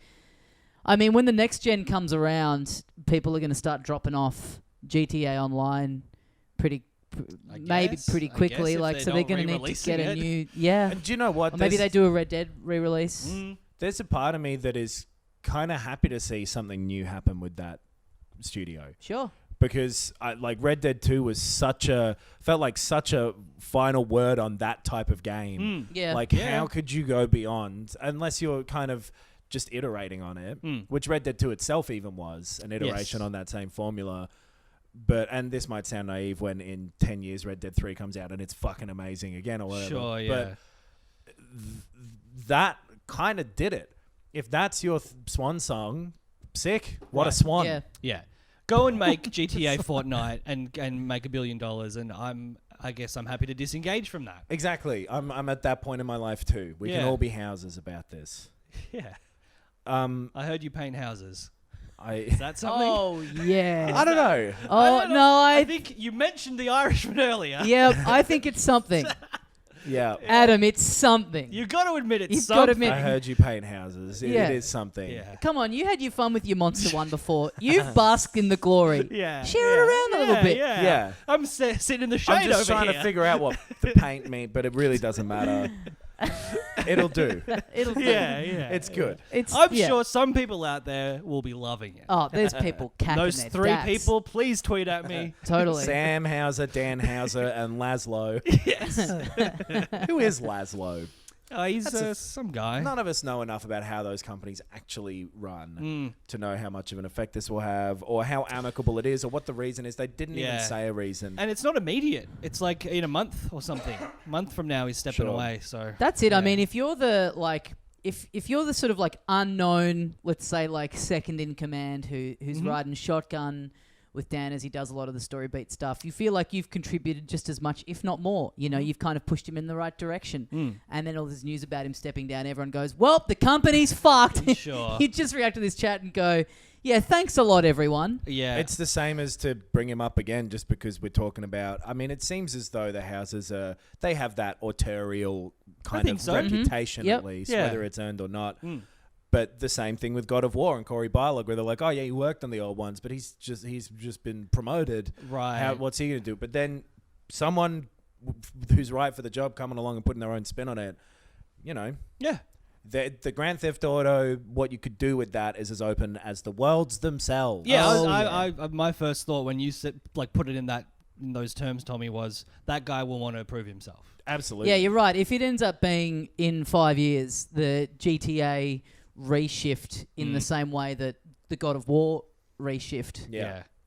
Speaker 1: I mean, when the next gen comes around, people are going to start dropping off GTA Online maybe
Speaker 2: guess.
Speaker 1: pretty
Speaker 2: I
Speaker 1: quickly.
Speaker 2: guess if
Speaker 1: Like,
Speaker 2: they're
Speaker 1: so they're
Speaker 2: not
Speaker 1: going to need to
Speaker 2: re-releasing
Speaker 1: get a
Speaker 2: it.
Speaker 1: new,
Speaker 3: And do you know what?
Speaker 1: or maybe they
Speaker 3: There's-
Speaker 1: do a Red Dead re-release.
Speaker 3: There's a part of me that is kind of happy to see something new happen with that studio.
Speaker 1: Sure.
Speaker 3: Because Red Dead 2 was felt like such a final word on that type of game.
Speaker 1: Yeah.
Speaker 3: Like,
Speaker 2: Yeah.
Speaker 3: how could you go beyond, unless you're kind of just iterating on it, which Red Dead 2 itself even was an iteration on that same formula. And this might sound naive when in 10 years Red Dead 3 comes out and it's fucking amazing again or whatever.
Speaker 2: Sure, yeah.
Speaker 3: But that kind of did it. If that's your swan song, sick. What a swan.
Speaker 1: Yeah.
Speaker 2: Yeah. Go and make GTA Fortnite and make $1 billion, and I guess I'm happy to disengage from that.
Speaker 3: Exactly. I'm at that point in my life too. We can all be houses about this.
Speaker 2: Yeah. I heard you paint houses. Is that something?
Speaker 1: Oh, yeah.
Speaker 3: I don't know.
Speaker 1: Oh, no,
Speaker 2: I think you mentioned the Irishman earlier.
Speaker 1: Yeah, I think it's something.
Speaker 3: Yeah.
Speaker 1: Adam, it's something.
Speaker 2: You got to admit it's
Speaker 1: You've
Speaker 2: something.
Speaker 1: gotta admit-
Speaker 3: I heard you paint houses. It is something.
Speaker 2: Yeah.
Speaker 1: Come on, you had your fun with your Monster one before. You've basked in the glory.
Speaker 2: Yeah.
Speaker 1: Share it around a little bit.
Speaker 3: Yeah.
Speaker 2: I'm sitting in the shade
Speaker 3: I'm just
Speaker 2: over
Speaker 3: trying
Speaker 2: here.
Speaker 3: to figure out what the paint means, but it really doesn't matter. It'll do.
Speaker 1: It'll do.
Speaker 2: Yeah.
Speaker 3: It's good.
Speaker 2: I'm sure some people out there will be loving it.
Speaker 1: Oh, there's people capping
Speaker 2: Those
Speaker 1: their
Speaker 2: 3
Speaker 1: dads.
Speaker 2: people, please tweet at me.
Speaker 1: Totally.
Speaker 3: Sam Hauser, Dan Hauser, and Laszlo.
Speaker 2: Yes.
Speaker 3: Who is Laszlo?
Speaker 2: He's some guy.
Speaker 3: None of us know enough about how those companies actually run to know how much of an effect this will have or how amicable it is or what the reason is. They didn't even say a reason.
Speaker 2: And it's not immediate. It's like in a month or something. A month from now he's stepping away. So
Speaker 1: That's it. I mean, if you're the if you're the sort of like unknown, let's say like second in command who's riding shotgun with Dan as he does a lot of the story beat stuff, you feel like you've contributed just as much, if not more. You know, you've kind of pushed him in the right direction. And then all this news about him stepping down, everyone goes, well, the company's fucked.
Speaker 2: Sure.
Speaker 1: You just react to this chat and go, yeah, thanks a lot, everyone.
Speaker 2: Yeah.
Speaker 3: It's the same as to bring him up again just because we're talking about... I mean, it seems as though the houses they have that autorial kind of reputation at least, whether it's earned or not. But the same thing with God of War and Cory Barlog, where they're like, oh, yeah, he worked on the old ones, but he's just been promoted.
Speaker 2: Right.
Speaker 3: What's he going to do? But then someone who's right for the job coming along and putting their own spin on it, you know.
Speaker 2: Yeah.
Speaker 3: The Grand Theft Auto, what you could do with that is as open as the worlds themselves.
Speaker 2: Yeah,
Speaker 1: Oh,
Speaker 2: I my first thought when you said, like, put it in those terms, Tommy, was that guy will want to prove himself.
Speaker 3: Absolutely.
Speaker 1: Yeah, you're right. If it ends up being in 5 years, the GTA reshift in the same way that the God of War reshift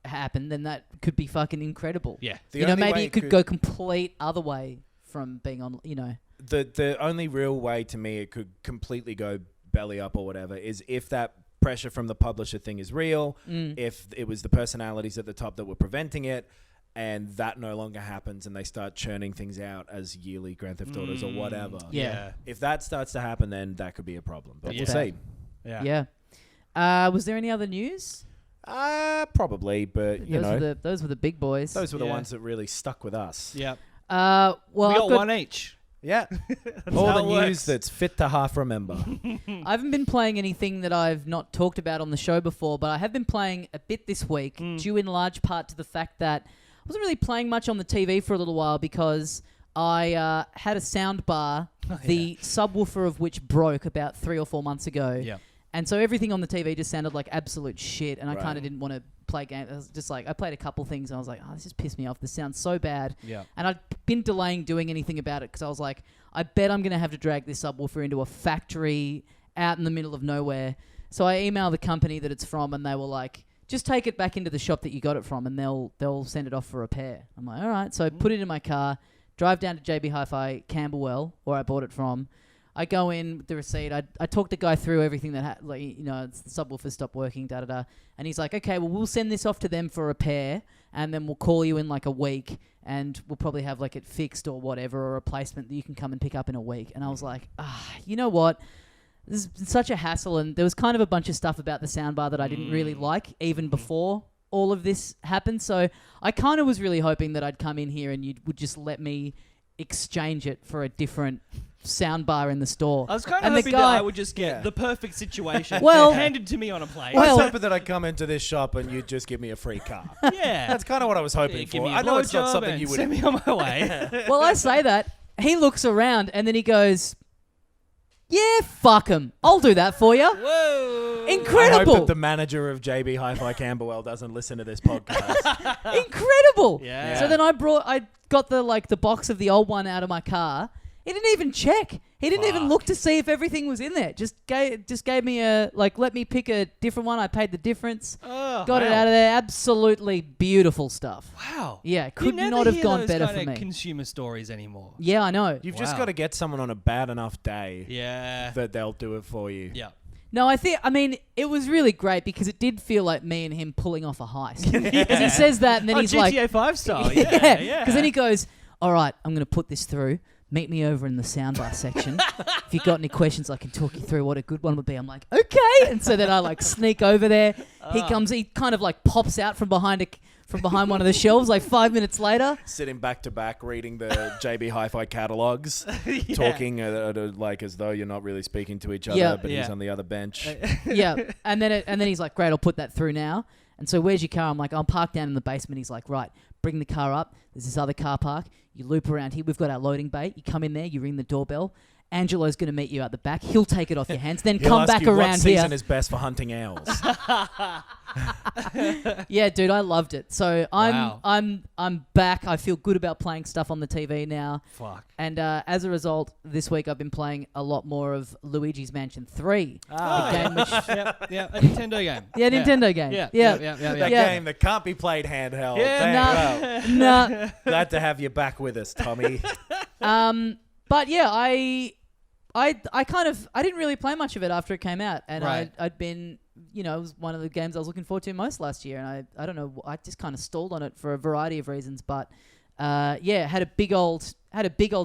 Speaker 1: happened, then that could be fucking incredible.
Speaker 2: Yeah.
Speaker 3: The
Speaker 1: You know,
Speaker 3: only
Speaker 1: maybe
Speaker 3: way
Speaker 1: it could go complete other way from being on, you know.
Speaker 3: The only real way to me it could completely go belly up or whatever is if that pressure from the publisher thing is real, if it was the personalities at the top that were preventing it, and that no longer happens and they start churning things out as yearly Grand Theft Autos or whatever.
Speaker 1: Yeah.
Speaker 3: If that starts to happen, then that could be a problem. But we'll see.
Speaker 2: Yeah.
Speaker 1: Was there any other news?
Speaker 3: Probably, but you know.
Speaker 1: Those were the big boys.
Speaker 3: Those were the ones that really stuck with us.
Speaker 2: Yeah.
Speaker 1: Well,
Speaker 2: We got one each.
Speaker 3: Yeah.
Speaker 2: how
Speaker 3: All
Speaker 2: it
Speaker 3: the news
Speaker 2: works.
Speaker 3: that's fit to half remember.
Speaker 1: I haven't been playing anything that I've not talked about on the show before, but I have been playing a bit this week, due in large part to the fact that I wasn't really playing much on the TV for a little while because I had a sound bar, the subwoofer of which broke about 3 or 4 months ago.
Speaker 2: Yeah.
Speaker 1: And so everything on the TV just sounded like absolute shit, and I kind of didn't want to play games. I was just like, I played a couple things, and I was like, oh, this just pissed me off. This sounds so bad.
Speaker 2: Yeah.
Speaker 1: And I'd been delaying doing anything about it because I was like, I bet I'm going to have to drag this subwoofer into a factory out in the middle of nowhere. So I emailed the company that it's from, and they were like, just take it back into the shop that you got it from, and they'll send it off for repair. I'm like, all right. So I put it in my car, drive down to JB Hi-Fi Camberwell, where I bought it from. I go in with the receipt. I talk the guy through everything that it's the subwoofer stopped working, da-da-da. And he's like, okay, well, we'll send this off to them for repair, and then we'll call you in like a week, and we'll probably have like it fixed or whatever, or a replacement that you can come and pick up in a week. And I was like, you know what? This is such a hassle, and there was kind of a bunch of stuff about the soundbar that I didn't really like, even before all of this happened. So I kind of was really hoping that I'd come in here and you would just let me exchange it for a different soundbar in the store.
Speaker 2: I was kind of hoping that I would just get the perfect situation handed to me on a plate.
Speaker 3: I was hoping that I'd come into this shop and you'd just give me a free car.
Speaker 2: Yeah.
Speaker 3: That's kind of what I was hoping
Speaker 2: Give
Speaker 3: for.
Speaker 2: me a
Speaker 3: I know it's not
Speaker 2: blowjob
Speaker 3: something
Speaker 2: and
Speaker 3: you would...
Speaker 2: send me on my way.
Speaker 1: Well, I say that. He looks around and then he goes, yeah, fuck him. I'll do that for you.
Speaker 2: Whoa.
Speaker 3: I
Speaker 1: Incredible.
Speaker 3: hope that the manager of JB Hi-Fi Camberwell doesn't listen to this podcast.
Speaker 1: Incredible.
Speaker 2: Yeah.
Speaker 1: So then I got the box of the old one out of my car. He didn't even check. He didn't even look to see if everything was in there. Just gave me let me pick a different one. I paid the difference. Got it out of there. Absolutely beautiful stuff.
Speaker 2: Wow.
Speaker 1: Yeah, could not have gone better for me.
Speaker 2: You never hear those kind of consumer stories anymore.
Speaker 1: Yeah, I know.
Speaker 3: You've just got to get someone on a bad enough day
Speaker 2: Yeah.
Speaker 3: that they'll do it for you.
Speaker 2: Yeah.
Speaker 1: No, I mean, it was really great because it did feel like me and him pulling off a heist. Because he says that and then he's
Speaker 2: GTA
Speaker 1: like...
Speaker 2: GTA 5 style.
Speaker 1: Yeah.
Speaker 2: Yeah.
Speaker 1: Because then he goes, all right, I'm going to put this through. Meet me over in the soundbar section. If you've got any questions, I can talk you through what a good one would be. I'm like, okay. And so then I like sneak over there. He kind of like pops out from behind one of the shelves like 5 minutes later.
Speaker 3: Sitting back to back, reading the JB Hi-Fi catalogs, talking like as though you're not really speaking to each other, but he's on the other bench.
Speaker 1: Yeah, and then he's like, great, I'll put that through now. And so where's your car? I'm like, I'll park down in the basement. He's like, right, bring the car up. There's this other car park. You loop around here. We've got our loading bay. You come in there. You ring the doorbell. Angelo's going to meet you out the back. He'll take it off your hands. Then come back around
Speaker 3: what
Speaker 1: here.
Speaker 3: season is best for hunting owls?
Speaker 1: Yeah, dude, I loved it. So I'm back. I feel good about playing stuff on the TV now.
Speaker 2: Fuck.
Speaker 1: And as a result, this week I've been playing a lot more of Luigi's Mansion 3.
Speaker 2: A
Speaker 1: game which
Speaker 2: a Nintendo game.
Speaker 1: Yeah, Nintendo game.
Speaker 2: Yeah.
Speaker 3: That game that can't be played handheld.
Speaker 2: Yeah,
Speaker 1: nah.
Speaker 3: Glad to have you back with us, Tommy.
Speaker 1: But yeah, I didn't really play much of it after it came out, and
Speaker 2: Right.
Speaker 1: I'd been, it was one of the games I was looking forward to most last year, and I don't know, I just kind of stalled on it for a variety of reasons, but had a big old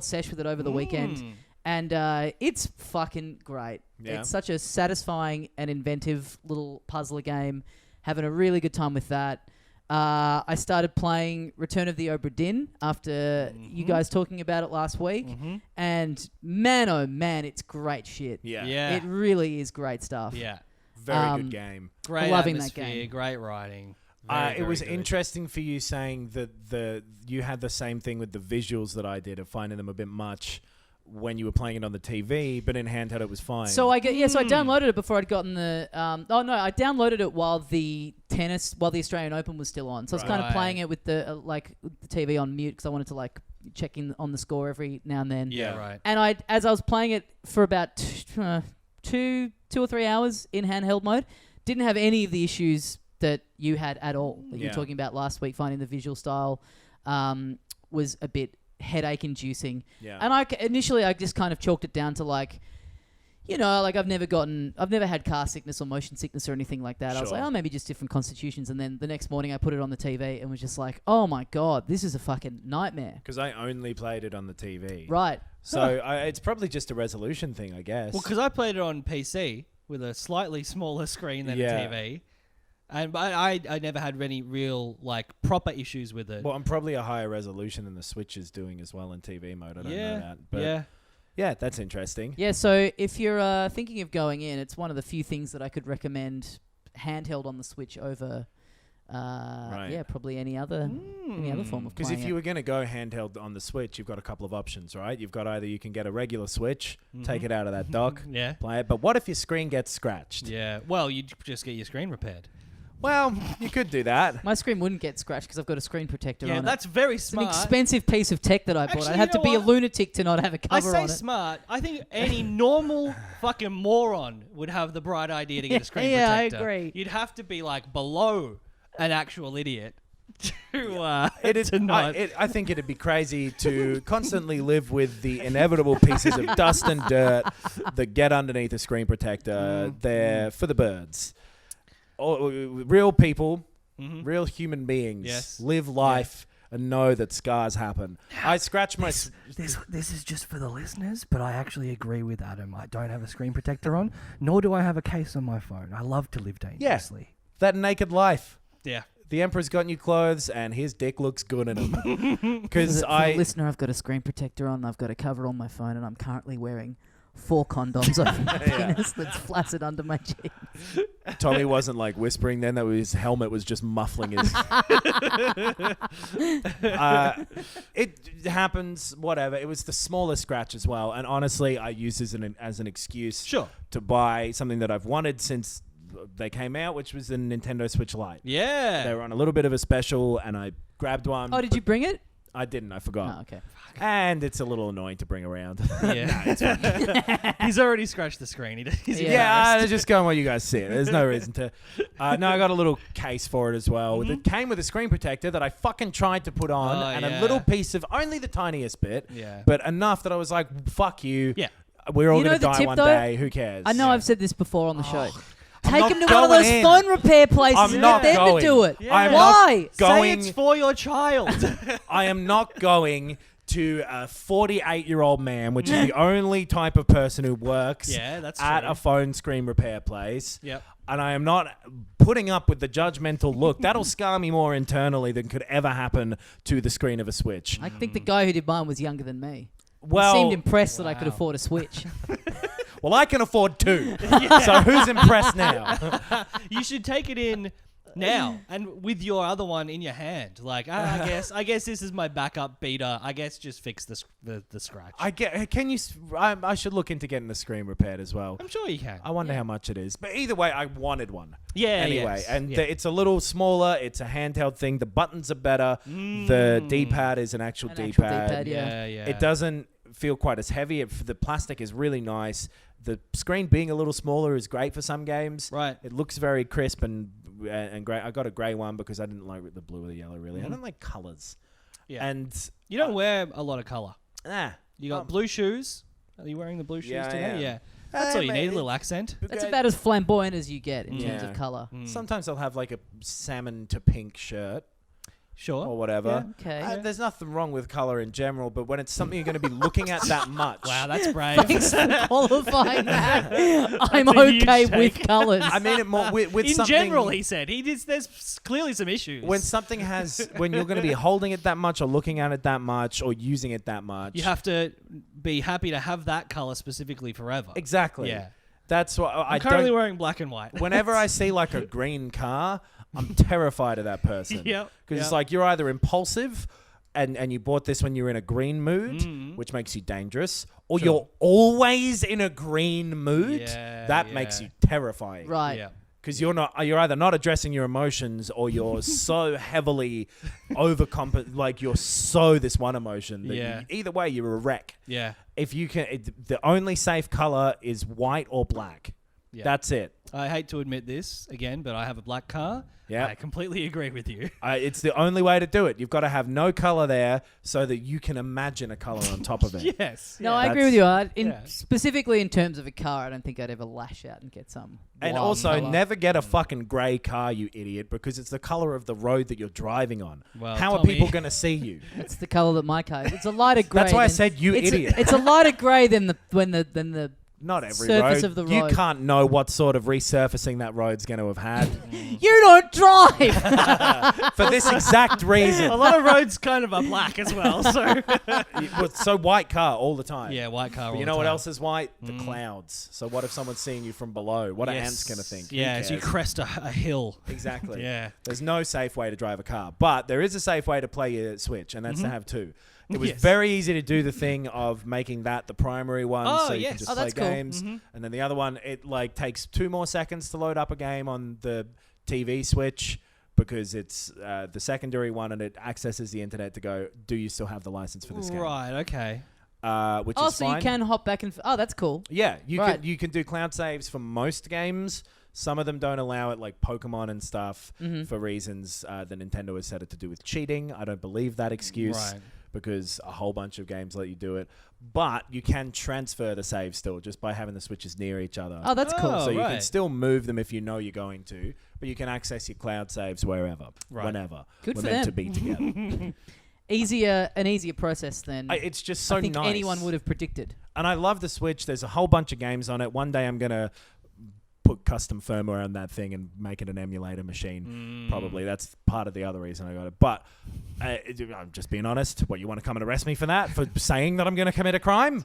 Speaker 1: sesh with it over the weekend, and it's fucking great.
Speaker 3: Yeah.
Speaker 1: It's such a satisfying and inventive little puzzler game. Having a really good time with that. I started playing Return of the Obra Dinn after you guys talking about it last week. And man, oh man, it's great shit.
Speaker 3: Yeah.
Speaker 1: It really is great stuff.
Speaker 2: Yeah.
Speaker 3: Very good game.
Speaker 2: Great
Speaker 1: Loving that
Speaker 2: atmosphere,
Speaker 1: game.
Speaker 2: great writing.
Speaker 3: It was
Speaker 2: good.
Speaker 3: interesting for you saying that you had the same thing with the visuals that I did of finding them a bit much when you were playing it on the TV, but in handheld it was fine.
Speaker 1: So I downloaded it before I'd gotten the. I downloaded it while the Australian Open was still on. So I was kind of playing it with the the TV on mute because I wanted to like check in on the score every now and then.
Speaker 2: Yeah, right.
Speaker 1: And as I was playing it for about 2 or 3 hours in handheld mode, didn't have any of the issues that you had at all that you were talking about last week. Finding the visual style was a bit headache inducing.
Speaker 3: Yeah.
Speaker 1: And initially I just kind of chalked it down to like, I've never had car sickness or motion sickness or anything like that. I was like, maybe just different constitutions. And then the next morning I put it on the TV and was just like, oh my God, this is a fucking nightmare.
Speaker 3: Because I only played it on the TV.
Speaker 1: Right.
Speaker 3: So it's probably just a resolution thing, I guess.
Speaker 2: Well, because I played it on PC with a slightly smaller screen than a TV. And I never had any real proper issues with it.
Speaker 3: Well, I'm probably a higher resolution than the Switch is doing as well in TV mode. I don't know that. But yeah, that's interesting.
Speaker 1: Yeah, so if you're thinking of going in, it's one of the few things that I could recommend handheld on the Switch over probably any other form of
Speaker 3: Because
Speaker 1: playing
Speaker 3: if you were going to go handheld on the Switch, you've got a couple of options, right? You've got either you can get a regular Switch, take it out of that dock, play it. But what if your screen gets scratched?
Speaker 2: Yeah. Well, you just get your screen repaired.
Speaker 3: Well, you could do that.
Speaker 1: My screen wouldn't get scratched because I've got a screen protector on it.
Speaker 2: Yeah, that's very
Speaker 1: It's
Speaker 2: smart.
Speaker 1: an expensive piece of tech that I bought.
Speaker 2: Actually,
Speaker 1: I'd have
Speaker 2: you
Speaker 1: to
Speaker 2: know
Speaker 1: be a
Speaker 2: what?
Speaker 1: lunatic to not have a cover
Speaker 2: I
Speaker 1: on
Speaker 2: say
Speaker 1: it.
Speaker 2: smart. I think any normal fucking moron would have the bright idea to get a screen
Speaker 1: Yeah, I
Speaker 2: protector.
Speaker 1: agree.
Speaker 2: You'd have to be below an actual idiot to
Speaker 3: I think it'd be crazy to constantly live with the inevitable pieces of dust and dirt that get underneath a screen protector. They're for the birds. Real people, real human beings live life and know that scars happen. I scratch my...
Speaker 4: This is just for the listeners, but I actually agree with Adam. I don't have a screen protector on, nor do I have a case on my phone. I love to live dangerously.
Speaker 3: That naked life.
Speaker 2: Yeah.
Speaker 3: The Emperor's got new clothes and his dick looks good in them. Because
Speaker 1: For the listener, I've got a screen protector on, I've got a cover on my phone, and I'm currently wearing 4 condoms over my penis that's flaccid under my jeans.
Speaker 3: Tommy wasn't whispering then that his helmet was just muffling his... It happens, whatever. It was the smallest scratch as well. And honestly, I use this as an excuse to buy something that I've wanted since they came out, which was the Nintendo Switch Lite.
Speaker 2: Yeah.
Speaker 3: They were on a little bit of a special and I grabbed one.
Speaker 1: Oh, did you bring it?
Speaker 3: I didn't. I forgot.
Speaker 1: Oh, okay.
Speaker 3: And it's a little annoying to bring around.
Speaker 2: Yeah, it's fine. He's already scratched the screen. He's
Speaker 3: Yeah, I just going what you guys see. There's no reason to. No, I got a little case for it as well. It came with a screen protector that I fucking tried to put on, and a little piece of only the tiniest bit, but enough that I was like, "Fuck you."
Speaker 2: Yeah,
Speaker 3: we're all
Speaker 1: You know
Speaker 3: going to
Speaker 1: the
Speaker 3: die
Speaker 1: tip,
Speaker 3: one
Speaker 1: though?
Speaker 3: day. Who cares?
Speaker 1: I know I've said this before on the show.
Speaker 3: I'm
Speaker 1: Take
Speaker 3: not
Speaker 1: him to one of
Speaker 3: going
Speaker 1: those
Speaker 3: in.
Speaker 1: phone repair places
Speaker 3: I'm
Speaker 1: and
Speaker 3: not
Speaker 1: get them
Speaker 3: going.
Speaker 1: to do it.
Speaker 2: Yeah.
Speaker 3: I'm
Speaker 1: Why?
Speaker 3: not going.
Speaker 2: Say it's for your child.
Speaker 3: I am not going to a 48-year-old man, which is the only type of person who works
Speaker 2: that's
Speaker 3: at
Speaker 2: true.
Speaker 3: a phone screen repair place.
Speaker 2: Yep.
Speaker 3: And I am not putting up with the judgmental look. That'll scar me more internally than could ever happen to the screen of a Switch.
Speaker 1: I think the guy who did mine was younger than me.
Speaker 3: Well,
Speaker 1: He seemed impressed that I could afford a Switch.
Speaker 3: well, I can afford two. So who's impressed now?
Speaker 2: You should take it in now and with your other one in your hand. Like, I guess this is my backup beater. I guess just fix the scratch.
Speaker 3: I should look into getting the screen repaired as well.
Speaker 2: I'm sure you can.
Speaker 3: I wonder how much it is. But either way, I wanted one.
Speaker 2: Yeah,
Speaker 3: Anyway,
Speaker 2: yes.
Speaker 3: and
Speaker 2: Yeah.
Speaker 3: it's a little smaller. It's a handheld thing. The buttons are better. The D-pad is an actual
Speaker 1: An actual
Speaker 3: D-pad.
Speaker 1: D-pad, yeah.
Speaker 3: It doesn't feel quite as heavy. The plastic is really nice. The screen being a little smaller is great for some games.
Speaker 2: Right.
Speaker 3: It looks very crisp and great. I got a grey one because I didn't like the blue or the yellow, really. I don't like colours.
Speaker 2: Yeah.
Speaker 3: And
Speaker 2: You don't wear a lot of color.
Speaker 3: ah,
Speaker 2: You got blue shoes. Are you wearing the blue shoes
Speaker 3: Yeah, I
Speaker 2: today?
Speaker 3: am.
Speaker 2: Yeah. That's all you need, a little accent.
Speaker 1: That's about as flamboyant as you get in terms
Speaker 3: Yeah.
Speaker 1: of colour.
Speaker 3: Sometimes I'll have like a salmon to pink shirt
Speaker 2: Sure.
Speaker 3: or whatever.
Speaker 1: Yeah, okay.
Speaker 3: There's nothing wrong with color in general, but when it's something you're going to be looking at that much.
Speaker 2: Wow, that's brave.
Speaker 1: Thanks for qualifying that. I'm
Speaker 2: a huge
Speaker 1: okay
Speaker 2: take.
Speaker 1: with colours.
Speaker 3: I mean it more with
Speaker 2: In
Speaker 3: something.
Speaker 2: general, he said. There's clearly some issues.
Speaker 3: When something when you're going to be holding it that much or looking at it that much or using it that much.
Speaker 2: you have to be happy to have that color specifically forever.
Speaker 3: Exactly.
Speaker 2: Yeah.
Speaker 3: That's what
Speaker 2: I'm
Speaker 3: I
Speaker 2: currently
Speaker 3: don't.
Speaker 2: wearing black and white.
Speaker 3: Whenever I see like a green car, I'm terrified of that person.
Speaker 2: Yep,
Speaker 3: Because it's like you're either impulsive and you bought this when you're in a green mood,
Speaker 2: Mm-hmm.
Speaker 3: which makes you dangerous, or you're always in a green mood.
Speaker 2: Yeah,
Speaker 3: that makes
Speaker 2: yeah.
Speaker 3: you terrifying.
Speaker 1: right.
Speaker 2: Yeah.
Speaker 3: Because you're either not addressing your emotions or you're so heavily like you're so this one emotion that
Speaker 2: Yeah.
Speaker 3: either way you're a wreck.
Speaker 2: Yeah.
Speaker 3: If you can, the only safe color is white or black.
Speaker 2: Yeah.
Speaker 3: That's it.
Speaker 2: I hate to admit this again, but I have a black car.
Speaker 3: Yeah.
Speaker 2: I completely agree with you.
Speaker 3: It's the only way to do it. You've got to have no color there so that you can imagine a color on top of it.
Speaker 2: Yes.
Speaker 1: No,
Speaker 2: yeah.
Speaker 1: I agree with you.
Speaker 2: Yeah.
Speaker 1: Specifically in terms of a car, I don't think I'd ever lash out and get some.
Speaker 3: And
Speaker 1: wild
Speaker 3: also,
Speaker 1: colour.
Speaker 3: never get a fucking grey car, you idiot, because it's the color of the road that you're driving on.
Speaker 2: Well,
Speaker 3: How are
Speaker 2: Tommy-
Speaker 3: people going to see you?
Speaker 1: It's the colour that my car is. It's a lighter grey.
Speaker 3: That's why I
Speaker 1: than-
Speaker 3: said you idiot.
Speaker 1: It's a lighter grey than the
Speaker 3: Not every
Speaker 1: surface
Speaker 3: road.
Speaker 1: of the
Speaker 3: You
Speaker 1: road.
Speaker 3: can't know what sort of resurfacing that road's going to have had
Speaker 1: You don't drive.
Speaker 3: for this exact reason.
Speaker 2: A lot of roads kind of are black as well. So
Speaker 3: So white car all the time.
Speaker 2: yeah, white car.
Speaker 3: But
Speaker 2: all
Speaker 3: you
Speaker 2: the
Speaker 3: know what
Speaker 2: time.
Speaker 3: else is white? The clouds. So what if someone's seeing you from below? What are
Speaker 2: Yes.
Speaker 3: ants going to think? Who
Speaker 2: Yeah, as you
Speaker 3: cares?
Speaker 2: crest a hill.
Speaker 3: Exactly.
Speaker 2: Yeah.
Speaker 3: There's no safe way to drive a car, but there is a safe way to play your Switch, and that's to have two. It was
Speaker 2: Yes.
Speaker 3: very easy to do the thing of making that the primary one,
Speaker 2: Oh,
Speaker 3: so you
Speaker 2: yes.
Speaker 3: can just
Speaker 1: Oh,
Speaker 3: play
Speaker 1: that's cool.
Speaker 3: games, and then the other one it like takes 2 more seconds to load up a game on the TV Switch because it's the secondary one and it accesses the internet to go. Do you still have the license for this game?
Speaker 2: Right. Okay.
Speaker 3: Which
Speaker 1: Oh,
Speaker 3: is
Speaker 1: so
Speaker 3: fine.
Speaker 1: you can hop back and. Oh, that's cool.
Speaker 3: Yeah, you
Speaker 1: Right.
Speaker 3: can do cloud saves for most games. Some of them don't allow it, like Pokemon and stuff, for reasons that Nintendo has said it to do with cheating. I don't believe that excuse
Speaker 2: Right.
Speaker 3: because a whole bunch of games let you do it. But you can transfer the save still just by having the Switches near each other.
Speaker 1: Oh, that's cool.
Speaker 2: Oh,
Speaker 3: so you can
Speaker 2: right.
Speaker 3: still move them if you know you're going to, but you can access your cloud saves wherever,
Speaker 2: Right.
Speaker 3: whenever.
Speaker 1: Good
Speaker 3: We're
Speaker 1: for
Speaker 3: meant
Speaker 1: them.
Speaker 3: to be together.
Speaker 1: An easier process than
Speaker 3: It's just so
Speaker 1: I think
Speaker 3: nice.
Speaker 1: anyone would have predicted.
Speaker 3: And I love the Switch. There's a whole bunch of games on it. One day I'm going to put custom firmware on that thing and make it an emulator machine. Probably. That's part of the other reason I got it. But I'm just being honest. What, you want to come and arrest me for that? For saying that I'm going to commit a crime?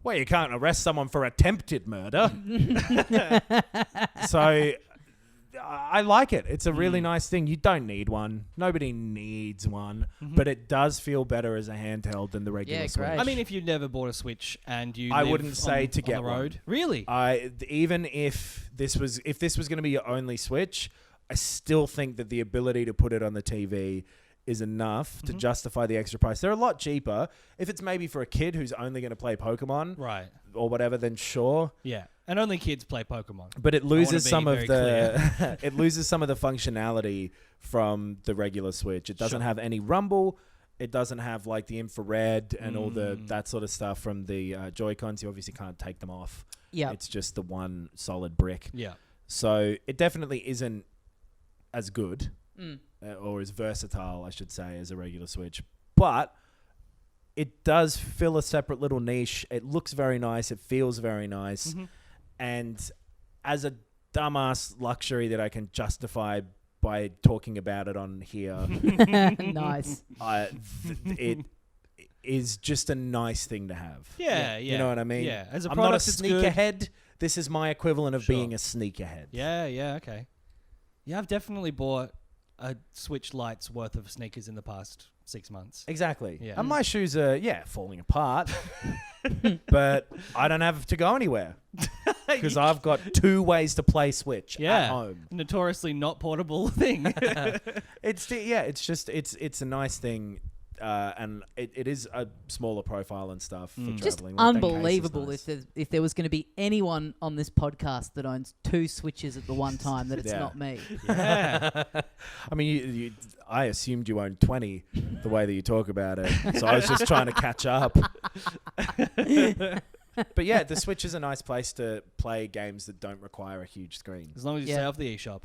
Speaker 3: Well, you can't arrest someone for attempted murder. So I like it. It's a really nice thing. You don't need one. Nobody needs one. But it does feel better as a handheld than the regular
Speaker 1: Yeah,
Speaker 3: Switch.
Speaker 1: great.
Speaker 2: I mean, if you've never bought a Switch and you
Speaker 3: I
Speaker 2: live
Speaker 3: wouldn't say
Speaker 2: on,
Speaker 3: to
Speaker 2: on
Speaker 3: get
Speaker 2: the
Speaker 3: one.
Speaker 2: road, really.
Speaker 3: Even if this was going to be your only Switch, I still think that the ability to put it on the TV is enough to justify the extra price. They're a lot cheaper. If it's maybe for a kid who's only going to play Pokemon
Speaker 2: Right.
Speaker 3: or whatever, then sure.
Speaker 2: Yeah. And only kids play Pokemon.
Speaker 3: But it loses
Speaker 2: be
Speaker 3: some of
Speaker 2: very
Speaker 3: the it loses some of the functionality from the regular Switch. It doesn't have any rumble. It doesn't have like the infrared and all that sort of stuff from the Joy-Cons. You obviously can't take them off.
Speaker 1: Yeah.
Speaker 3: It's just the one solid brick.
Speaker 2: Yeah.
Speaker 3: So it definitely isn't as good or as versatile, I should say, as a regular Switch. But it does fill a separate little niche. It looks very nice. It feels very nice. And as a dumbass luxury that I can justify by talking about it on here,
Speaker 1: Nice.
Speaker 3: it is just a nice thing to have.
Speaker 2: Yeah.
Speaker 3: You know what I mean?
Speaker 2: Yeah. As a
Speaker 3: I'm not a
Speaker 2: product, it's good.
Speaker 3: sneakerhead. This is my equivalent of
Speaker 2: Sure.
Speaker 3: being a sneakerhead.
Speaker 2: Yeah, okay. Yeah, I've definitely bought a Switch Lite's worth of sneakers in the past 6 months.
Speaker 3: Exactly.
Speaker 2: Yeah.
Speaker 3: And my shoes are, falling apart. But I don't have to go anywhere. Because I've got 2 ways to play Switch at home.
Speaker 2: Notoriously not portable thing.
Speaker 3: It's a nice thing. And it is a smaller profile and stuff for
Speaker 1: Just
Speaker 3: traveling. Like, that case is
Speaker 1: unbelievable
Speaker 3: nice.
Speaker 1: if there was going to be anyone on this podcast that owns 2 Switches at the one time, that it's
Speaker 3: Yeah.
Speaker 1: not me.
Speaker 2: Yeah.
Speaker 3: I mean, I assumed you owned 20 the way that you talk about it. So I was just trying to catch up. But yeah, the Switch is a nice place to play games that don't require a huge screen.
Speaker 2: As long as you stay off the eShop.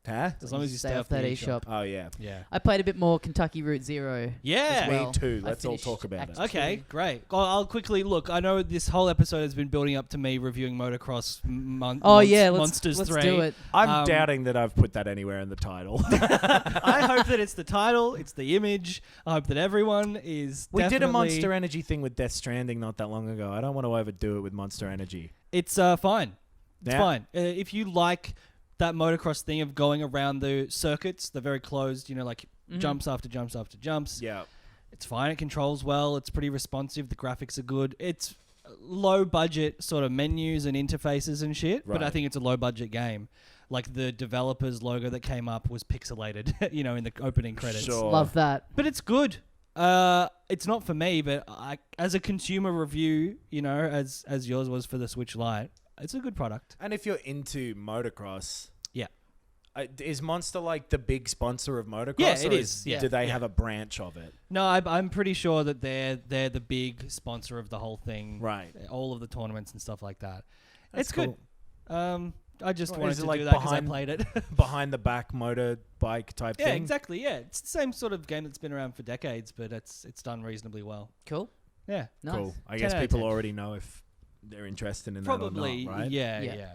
Speaker 3: Huh?
Speaker 2: As long as you stay off
Speaker 1: that
Speaker 2: the
Speaker 1: eShop.
Speaker 3: Oh, yeah.
Speaker 2: Yeah.
Speaker 1: I played a bit more Kentucky Route Zero.
Speaker 2: Yeah.
Speaker 1: as well.
Speaker 3: Me too.
Speaker 1: I
Speaker 3: Let's all
Speaker 1: finished
Speaker 3: talk about
Speaker 1: Act
Speaker 3: it.
Speaker 2: Okay,
Speaker 1: two.
Speaker 2: great. I'll quickly look. I know this whole episode has been building up to me reviewing Motocross Monsters
Speaker 1: let's
Speaker 2: 3.
Speaker 1: do it.
Speaker 3: I'm doubting that I've put that anywhere in the title.
Speaker 2: I hope that it's the title, it's the image. I hope that everyone is
Speaker 3: We did a
Speaker 2: definitely-
Speaker 3: Monster Energy thing with Death Stranding not that long ago. I don't want to overdo it with Monster Energy.
Speaker 2: It's fine. It's
Speaker 3: Yeah.
Speaker 2: fine. If you like that motocross thing of going around the circuits, the very closed, like jumps after jumps after jumps.
Speaker 3: Yeah.
Speaker 2: It's fine. It controls well. It's pretty responsive. The graphics are good. It's low budget sort of menus and interfaces and shit, but I
Speaker 3: Right.
Speaker 2: think it's a low budget game. Like the developer's logo that came up was pixelated, in the opening credits.
Speaker 3: Sure.
Speaker 1: Love that.
Speaker 2: But it's good. It's not for me, but as a consumer review, as yours was for the Switch Lite, it's a good product.
Speaker 3: And if you're into motocross,
Speaker 2: Yeah.
Speaker 3: Is Monster like the big sponsor of motocross?
Speaker 2: Yeah, it
Speaker 3: or
Speaker 2: is. Yeah.
Speaker 3: Do they
Speaker 2: Yeah.
Speaker 3: have a branch of it?
Speaker 2: No, I'm pretty sure that they're the big sponsor of the whole thing.
Speaker 3: Right.
Speaker 2: All of the tournaments and stuff like that.
Speaker 3: That's
Speaker 2: it's good. I just
Speaker 3: Well,
Speaker 2: wanted
Speaker 3: is it
Speaker 2: to
Speaker 3: like
Speaker 2: do that because I
Speaker 3: behind-
Speaker 2: played it.
Speaker 3: Behind the back motorbike type
Speaker 2: Yeah,
Speaker 3: thing?
Speaker 2: exactly. Yeah, it's the same sort of game that's been around for decades, but it's done reasonably well.
Speaker 1: Cool.
Speaker 2: Yeah,
Speaker 1: Nice.
Speaker 3: Cool. I
Speaker 2: 10
Speaker 3: guess
Speaker 2: out of
Speaker 3: people
Speaker 2: 10.
Speaker 3: already know if they're interested in
Speaker 2: probably.
Speaker 3: that or not, right?
Speaker 2: Yeah.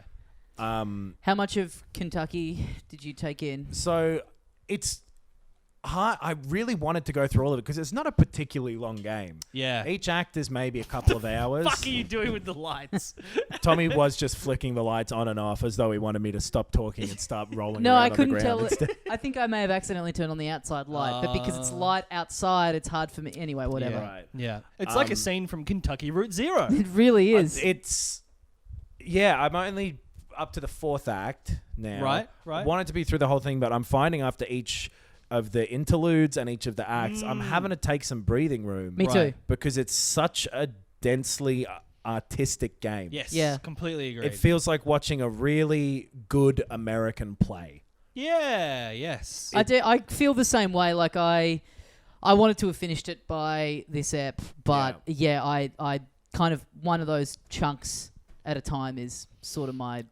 Speaker 1: How much of Kentucky did you take in?
Speaker 3: So it's hard. I really wanted to go through all of it because it's not a particularly long game.
Speaker 2: Yeah.
Speaker 3: Each act is maybe a couple of hours.
Speaker 2: What are you doing with the lights?
Speaker 3: Tommy was just flicking the lights on and off as though he wanted me to stop talking and start rolling
Speaker 1: No,
Speaker 3: around
Speaker 1: I
Speaker 3: on the
Speaker 1: couldn't
Speaker 3: ground
Speaker 1: tell.
Speaker 3: instead.
Speaker 1: I think I may have accidentally turned on the outside light, but because it's light outside, it's hard for me. Anyway, whatever.
Speaker 3: Right.
Speaker 2: Yeah. It's like a scene from Kentucky Route Zero.
Speaker 1: It really is.
Speaker 3: I'm only up to the 4th act now.
Speaker 2: Right.
Speaker 3: Wanted to be through the whole thing, but I'm finding after each of the interludes and each of the acts, I'm having to take some breathing room.
Speaker 1: Me too.
Speaker 3: Because it's such a densely artistic game.
Speaker 2: Yes.
Speaker 1: Yeah.
Speaker 2: Completely agree.
Speaker 3: It feels like watching a really good American play.
Speaker 2: Yeah. Yes.
Speaker 1: I do. I feel the same way. Like I wanted to have finished it by this ep, but yeah, I kind of one of those chunks at a time is sort of my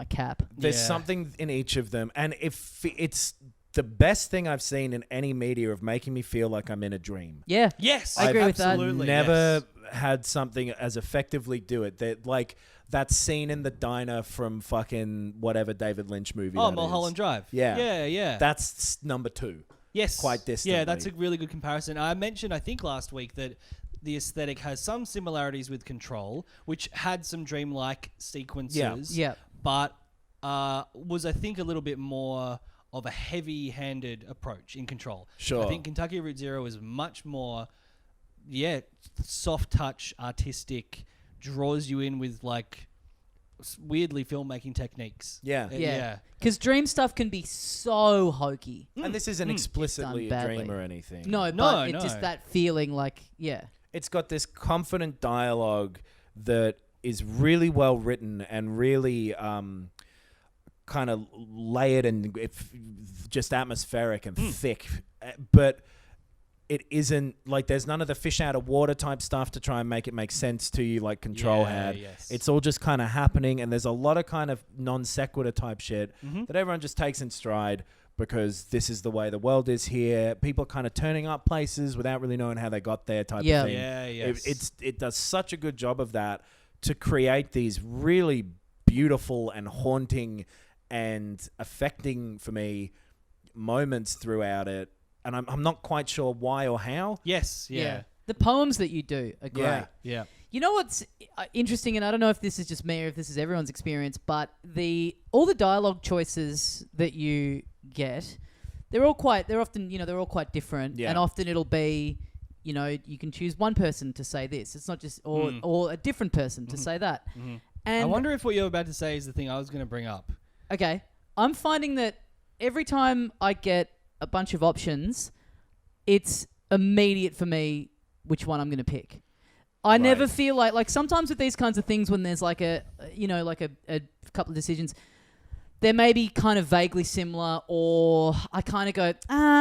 Speaker 1: cap.
Speaker 3: There's
Speaker 2: Yeah.
Speaker 3: something in each of them, and if it's the best thing I've seen in any media of making me feel like I'm in a dream.
Speaker 1: Yeah.
Speaker 2: Yes.
Speaker 1: I agree with that.
Speaker 2: Absolutely.
Speaker 3: Never
Speaker 2: yes.
Speaker 3: had something as effectively do it. That like that scene in the diner from fucking whatever David Lynch movie.
Speaker 2: Oh,
Speaker 3: that
Speaker 2: Mulholland
Speaker 3: is.
Speaker 2: Drive.
Speaker 3: Yeah.
Speaker 2: Yeah.
Speaker 3: That's number 2.
Speaker 2: Yes.
Speaker 3: quite distantly.
Speaker 2: Yeah, that's a really good comparison. I mentioned, I think last week, that the aesthetic has some similarities with Control, which had some dreamlike sequences.
Speaker 1: Yeah.
Speaker 2: But was, I think, a little bit more of a heavy-handed approach in Control.
Speaker 3: Sure.
Speaker 2: I think Kentucky Route Zero is much more, soft touch, artistic, draws you in with like weirdly filmmaking techniques.
Speaker 3: Yeah.
Speaker 1: Yeah. Because dream stuff can be so hokey.
Speaker 3: And this isn't explicitly
Speaker 1: It's done
Speaker 3: a dream
Speaker 1: badly.
Speaker 3: or anything.
Speaker 1: No, but it's just that feeling like,
Speaker 3: It's got this confident dialogue that is really well written and really kind of layered and just atmospheric and thick. But it isn't like there's none of the fish out of water type stuff to try and make it make sense to you like Control had.
Speaker 2: Yes.
Speaker 3: It's all just kind of happening, and there's a lot of kind of non sequitur type shit that everyone just takes in stride because this is the way the world is here. People kind of turning up places without really knowing how they got there type of thing.
Speaker 2: Yeah, yes.
Speaker 3: It does such a good job of that to create these really beautiful and haunting and affecting for me moments throughout it. And I'm not quite sure why or how.
Speaker 2: Yes, yeah.
Speaker 1: The poems that you do are great.
Speaker 2: Yeah.
Speaker 1: You know what's interesting, and I don't know if this is just me or if this is everyone's experience, but all the dialogue choices that you get, they're often quite different, and often it'll be, you can choose one person to say this. It's not just or a different person to say that. And
Speaker 2: I wonder if what you're about to say is the thing I was going to bring up.
Speaker 1: Okay, I'm finding that every time I get a bunch of options, it's immediate for me which one I'm going to pick. I never feel like sometimes with these kinds of things when there's like a couple of decisions, they may be kind of vaguely similar, or I kind of go,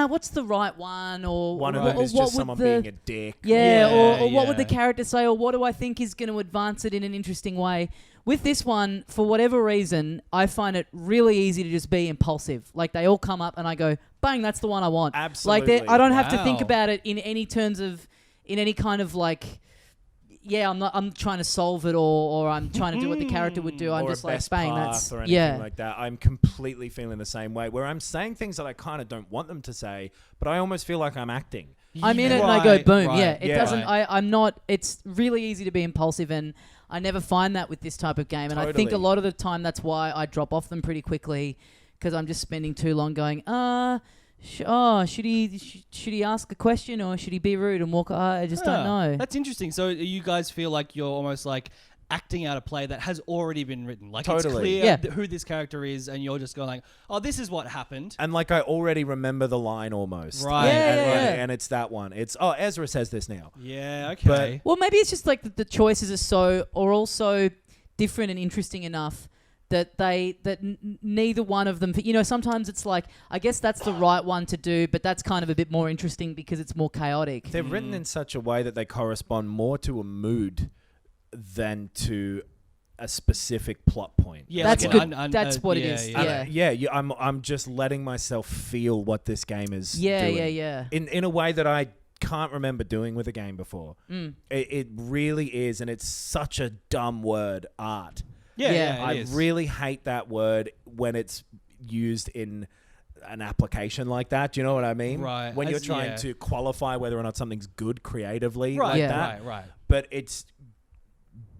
Speaker 1: what's the right one? Or
Speaker 3: one of them is just someone being a dick.
Speaker 1: Or what would the character say? Or what do I think is going to advance it in an interesting way? With this one, for whatever reason, I find it really easy to just be impulsive. Like they all come up and I go, bang, that's the one I want.
Speaker 3: Absolutely.
Speaker 1: Like I don't have to think about it in any kind of like, I'm trying to solve it or I'm trying to do what the character would do. I'm
Speaker 3: or
Speaker 1: just
Speaker 3: a
Speaker 1: like,
Speaker 3: best
Speaker 1: bang,
Speaker 3: path
Speaker 1: that's
Speaker 3: or anything like that. I'm completely feeling the same way. Where I'm saying things that I kind of don't want them to say, but I almost feel like I'm acting.
Speaker 1: I'm in it and I go, boom.
Speaker 2: Right,
Speaker 1: It doesn't. I'm not. It's really easy to be impulsive, and I never find that with this type of game. And I think a lot of the time that's why I drop off them pretty quickly, because I'm just spending too long going, should he ask a question or should he be rude and walk? I just don't know.
Speaker 2: That's interesting. So you guys feel like you're almost like acting out a play that has already been written. Like it's clear who this character is, and you're just going like, oh, this is what happened.
Speaker 3: And like I already remember the line almost.
Speaker 2: Right.
Speaker 3: And it's that one. It's, Ezra says this now.
Speaker 2: Yeah, okay.
Speaker 1: Well, maybe it's just like the choices are also different and interesting enough that neither one of them, sometimes it's like, I guess that's the right one to do, but that's kind of a bit more interesting because it's more chaotic.
Speaker 3: They're written in such a way that they correspond more to a mood than to a specific plot point.
Speaker 2: Yeah,
Speaker 1: that's
Speaker 2: like
Speaker 1: good. That's what it is.
Speaker 3: I'm just letting myself feel what this game is doing.
Speaker 1: Yeah.
Speaker 3: In a way that I can't remember doing with a game before. It really is, and it's such a dumb word, art. I really hate that word when it's used in an application like that. Do you know what I mean?
Speaker 2: Right.
Speaker 3: When you're trying to qualify whether or not something's good creatively like that.
Speaker 2: Right.
Speaker 3: But it's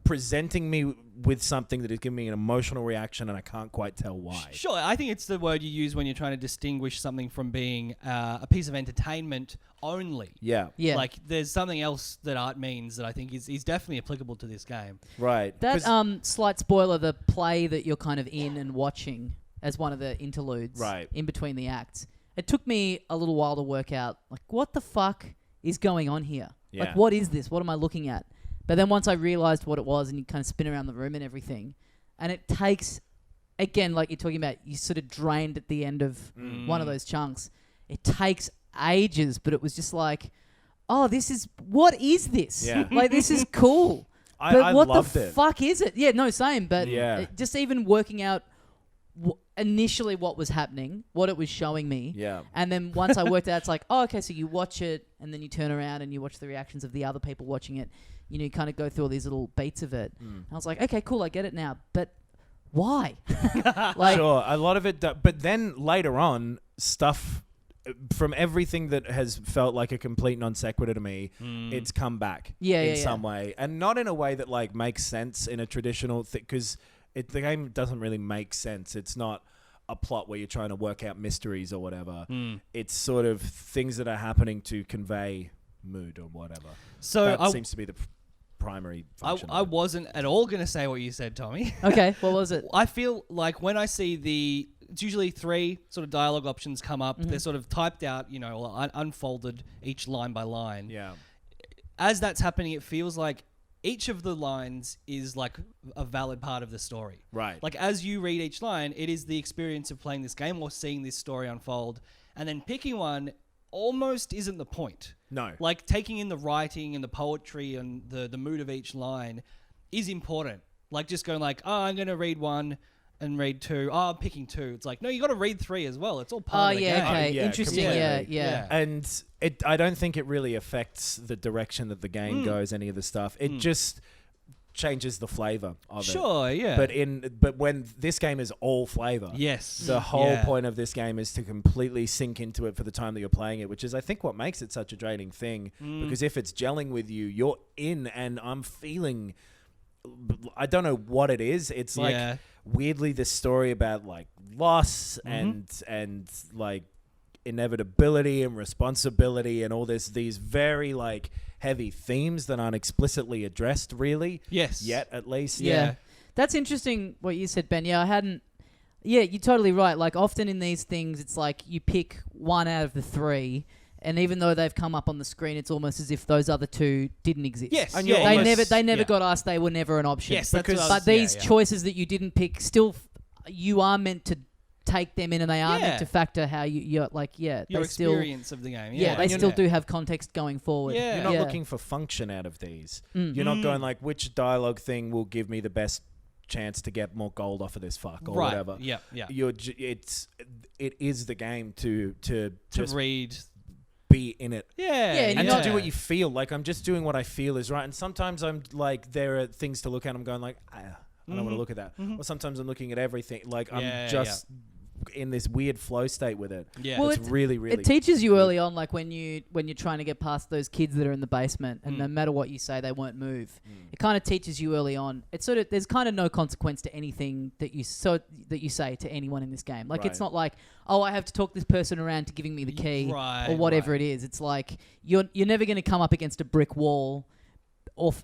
Speaker 3: presenting me with something that is giving me an emotional reaction and I can't quite tell why.
Speaker 2: Sure, I think it's the word you use when you're trying to distinguish something from being a piece of entertainment only.
Speaker 3: Yeah.
Speaker 2: Like there's something else that art means that I think is definitely applicable to this game.
Speaker 3: Right.
Speaker 1: That slight spoiler, the play that you're kind of in and watching as one of the interludes in between the acts. It took me a little while to work out, like, what the fuck is going on here?
Speaker 3: Yeah.
Speaker 1: Like, what is this? What am I looking at? But then once I realized what it was, and you kind of spin around the room and everything, and it takes, again, like you're talking about, you sort of drained at the end of one of those chunks. It takes ages, but it was just like, what is this?
Speaker 3: Yeah.
Speaker 1: Like, this is cool. But
Speaker 3: I
Speaker 1: what
Speaker 3: loved
Speaker 1: the
Speaker 3: it.
Speaker 1: fuck is it? Yeah, no, same. But just even working out initially what was happening, what it was showing me.
Speaker 3: Yeah.
Speaker 1: And then once I worked out, it's like, okay, so you watch it, and then you turn around and you watch the reactions of the other people watching it. You kind of go through all these little beats of it. And I was like, okay, cool, I get it now. But why? Like,
Speaker 3: sure, a lot of it, but then later on, stuff from everything that has felt like a complete non sequitur to me, it's come back in some way. And not in a way that like makes sense in a traditional thing, because the game doesn't really make sense. It's not a plot where you're trying to work out mysteries or whatever. It's sort of things that are happening to convey mood or whatever.
Speaker 2: So
Speaker 3: that seems to be the primary
Speaker 2: I
Speaker 3: function. of it.
Speaker 2: wasn't at all going to say what you said, Tommy.
Speaker 1: Okay, what was it?
Speaker 2: I feel like when I see it's usually 3 sort of dialogue options come up. They're sort of typed out, unfolded each line by line.
Speaker 3: Yeah.
Speaker 2: As that's happening, it feels like each of the lines is like a valid part of the story.
Speaker 3: Right.
Speaker 2: Like as you read each line, it is the experience of playing this game or seeing this story unfold. And then picking one almost isn't the point.
Speaker 3: No.
Speaker 2: Like taking in the writing and the poetry and the mood of each line is important. Like just going like, oh, I'm going to read 1 and read 2. Oh, I'm picking 2. It's like, no, you got to read 3 as well. It's all part of the game.
Speaker 1: Okay.
Speaker 3: Yeah,
Speaker 1: Interesting.
Speaker 3: completely.
Speaker 1: Yeah.
Speaker 3: And I don't think it really affects the direction that the game goes, any of the stuff. It just changes the flavor of it.
Speaker 2: Sure, yeah.
Speaker 3: But when this game is all flavor.
Speaker 2: Yes.
Speaker 3: The whole point of this game is to completely sink into it for the time that you're playing it, which is I think what makes it such a draining thing. Because if it's gelling with you, you're in, and I'm feeling, I don't know what it is. It's like weirdly this story about like loss and like inevitability and responsibility and all these very like heavy themes that aren't explicitly addressed really.
Speaker 2: Yes.
Speaker 3: Yet at least.
Speaker 1: Yeah. That's interesting what you said, Ben. Yeah, I hadn't. Yeah, you're totally right. Like often in these things, it's like you pick 1 out of the 3. And even though they've come up on the screen, it's almost as if those other 2 didn't exist.
Speaker 2: Yes,
Speaker 3: And
Speaker 1: they never got asked. They were never an option.
Speaker 2: Yes, that's what I was-
Speaker 1: but these choices that you didn't pick, still, you are meant to take them in, and they are meant to factor how you're like. Yeah,
Speaker 2: Your
Speaker 1: they still.
Speaker 2: experience of the game.
Speaker 1: Yeah, they still do have context going forward.
Speaker 2: Yeah.
Speaker 3: You're not looking for function out of these.
Speaker 1: Mm.
Speaker 3: You're not going like, which dialogue thing will give me the best chance to get more gold off of this fuck or whatever.
Speaker 2: Yeah, yeah.
Speaker 3: It is the game to just
Speaker 2: read.
Speaker 3: be in it.
Speaker 2: Yeah,
Speaker 3: And to do what you feel. Like, I'm just doing what I feel is right. And sometimes I'm like, there are things to look at. I'm going like, I don't want to look at that. Or sometimes I'm looking at everything. Like, I'm just in this weird flow state with it.
Speaker 2: Yeah.
Speaker 1: Well,
Speaker 3: it's really, really.
Speaker 1: It teaches you early on, like when you're trying to get past those kids that are in the basement, and no matter what you say, they won't move. It kind of teaches you early on. It's sort of there's kind of no consequence to anything that you say to anyone in this game. Like it's not like, oh, I have to talk this person around to giving me the key or whatever it is. It's like you're never going to come up against a brick wall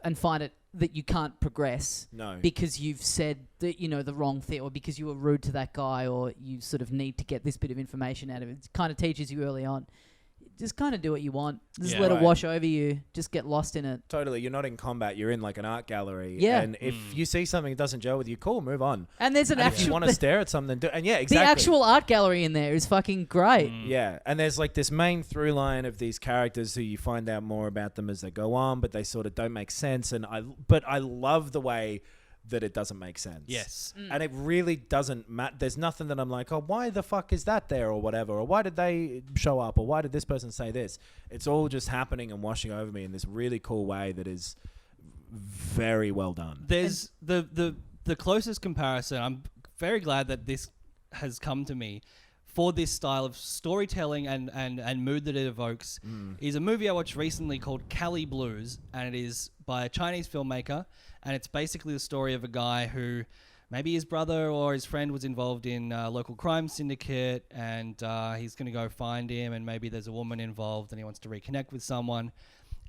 Speaker 1: and find it that you can't progress because you've said that the wrong thing, or because you were rude to that guy, or you sort of need to get this bit of information out of it. It kind of teaches you early on. Just kind of do what you want. Just let it wash over you. Just get lost in it.
Speaker 3: Totally. You're not in combat. You're in like an art gallery.
Speaker 1: Yeah.
Speaker 3: And if you see something that doesn't gel with you, cool, move on.
Speaker 1: And there's
Speaker 3: if you want to stare at something, and exactly.
Speaker 1: The actual art gallery in there is fucking great.
Speaker 3: Yeah. And there's like this main through line of these characters who you find out more about them as they go on, but they sort of don't make sense. But I love the way that it doesn't make sense.
Speaker 2: Yes.
Speaker 3: And it really doesn't matter. There's nothing that I'm like, oh, why the fuck is that there or whatever? Or why did they show up? Or why did this person say this? It's all just happening and washing over me in this really cool way that is very well done.
Speaker 2: There's the closest comparison. I'm very glad that this has come to me for this style of storytelling and mood that it evokes is a movie I watched recently called Cali Blues, and it is by a Chinese filmmaker, and it's basically the story of a guy who maybe his brother or his friend was involved in a local crime syndicate, and he's going to go find him, and maybe there's a woman involved and he wants to reconnect with someone.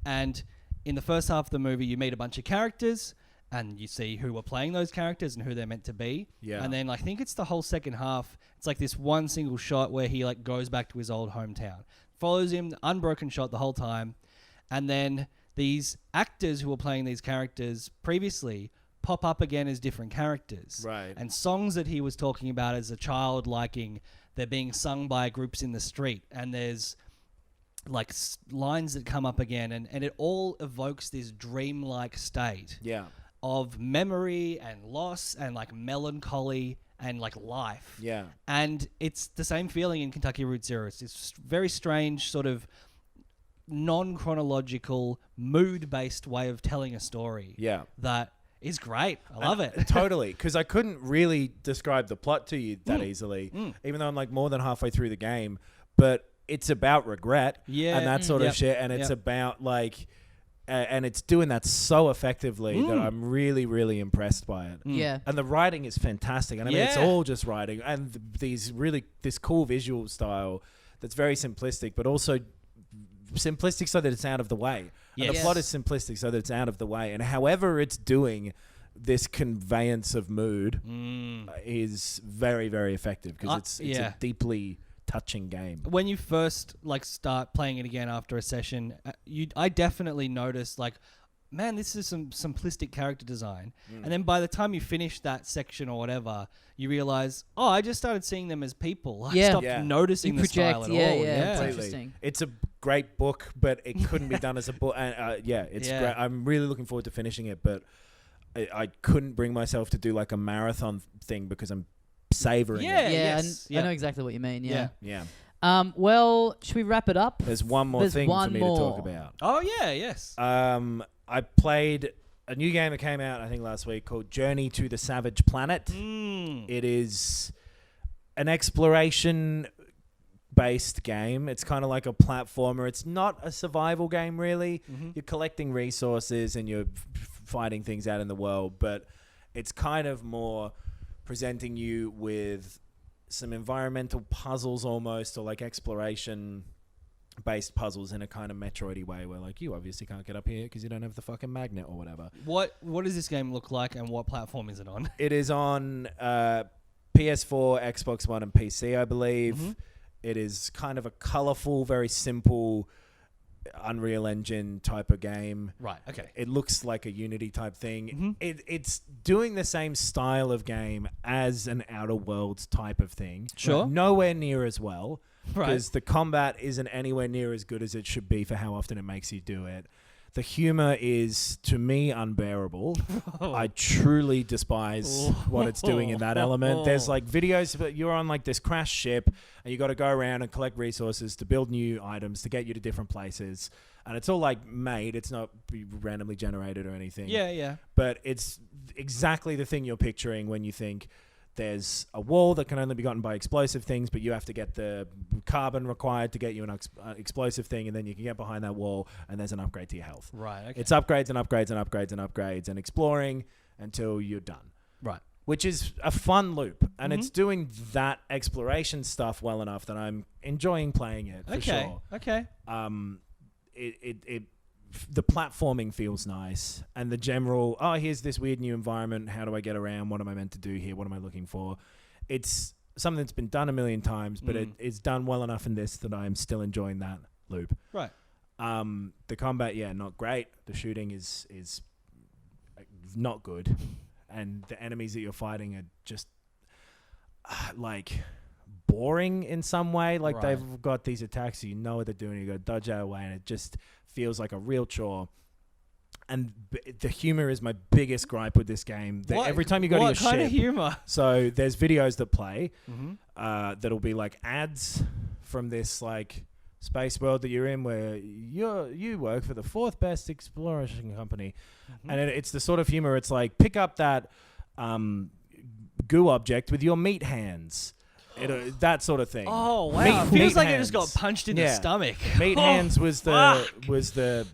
Speaker 2: And in the first half of the movie, you meet a bunch of characters, and you see who are playing those characters and who they're meant to be.
Speaker 3: Yeah.
Speaker 2: And then I think it's the whole second half. It's like this one single shot where he like goes back to his old hometown, follows him, unbroken shot the whole time. And then these actors who were playing these characters previously pop up again as different characters.
Speaker 3: Right.
Speaker 2: And songs that he was talking about as a child liking, they're being sung by groups in the street. And there's like lines that come up again. And it all evokes this dreamlike state.
Speaker 3: Yeah.
Speaker 2: Of memory and loss and like melancholy and like life.
Speaker 3: Yeah.
Speaker 2: And it's the same feeling in Kentucky Route Zero. It's this very strange sort of non-chronological, mood-based way of telling a story.
Speaker 3: Yeah.
Speaker 2: That is great. I love it.
Speaker 3: Totally. Because I couldn't really describe the plot to you that easily, even though I'm like more than halfway through the game. But it's about regret and that sort of shit. And it's about like... and it's doing that so effectively that I'm really, really impressed by it.
Speaker 1: Yeah.
Speaker 3: And the writing is fantastic. And I mean, it's all just writing. And this cool visual style that's very simplistic, but also simplistic so that it's out of the way. And the
Speaker 2: Yes.
Speaker 3: plot is simplistic so that it's out of the way. And however it's doing this conveyance of mood is very, very effective because it's a deeply touching game.
Speaker 2: When you first start playing it again after a session, I definitely noticed man, this is some simplistic character design. And then by the time you finish that section or whatever, you realize, I just started seeing them as people. I stopped noticing the style at all.
Speaker 1: It's interesting.
Speaker 3: It's a great book, but it couldn't be done as a book. And it's great. I'm really looking forward to finishing it, but I couldn't bring myself to do a marathon thing because I'm savoring it.
Speaker 1: I know exactly what you mean.
Speaker 3: Yeah.
Speaker 1: Well, should we wrap it up?
Speaker 3: There's one more thing for me to talk about.
Speaker 2: Oh, yeah, yes.
Speaker 3: I played a new game that came out, I think, last week called Journey to the Savage Planet. It is an exploration-based game. It's kind of like a platformer. It's not a survival game, really. You're collecting resources and you're fighting things out in the world, but it's kind of more presenting you with some environmental puzzles almost, or exploration-based puzzles in a kind of Metroid-y way where you obviously can't get up here because you don't have the fucking magnet or whatever.
Speaker 2: What does this game look like and what platform is it on?
Speaker 3: It is on PS4, Xbox One, and PC, I believe. It is kind of a colorful, very simple Unreal Engine type of game.
Speaker 2: Right, okay.
Speaker 3: It looks like a Unity type thing. It's doing the same style of game as an Outer Worlds type of thing.
Speaker 2: Sure.
Speaker 3: Nowhere near as well.
Speaker 2: Right.
Speaker 3: Because the combat isn't anywhere near as good as it should be for how often it makes you do it. The humor is, to me, unbearable. I truly despise what it's doing in that element. There's videos, but you're on this crashed ship and you got to go around and collect resources to build new items to get you to different places. And it's all made. It's not randomly generated or anything.
Speaker 2: Yeah.
Speaker 3: But it's exactly the thing you're picturing when you think there's a wall that can only be gotten by explosive things, but you have to get the carbon required to get you an explosive thing, and then you can get behind that wall, and there's an upgrade to your health.
Speaker 2: Right, okay.
Speaker 3: It's upgrades and upgrades and upgrades and upgrades and exploring until you're done.
Speaker 2: Right.
Speaker 3: Which is a fun loop, and it's doing that exploration stuff well enough that I'm enjoying playing it, for sure.
Speaker 2: Okay.
Speaker 3: The platforming feels nice, and the general, here's this weird new environment, how do I get around, what am I meant to do here, what am I looking for? It's something that's been done a million times, but it's done well enough in this that I'm still enjoying that loop.
Speaker 2: Right.
Speaker 3: The combat, not great. The shooting is not good, and the enemies that you're fighting are just boring in some way. They've got these attacks, so you know what they're doing, you got to dodge out of the way, and it just feels like a real chore. And the humor is my biggest gripe with this game. Every time you go to your ship... What kind of
Speaker 2: humor?
Speaker 3: So there's videos that play that'll be ads from this space world that you're in where you work for the 4th best exploration company. And it's the sort of humor, it's pick up that goo object with your meat hands. That sort of thing.
Speaker 2: Oh wow! Feels like it just got punched in the stomach.
Speaker 3: Meat hands was the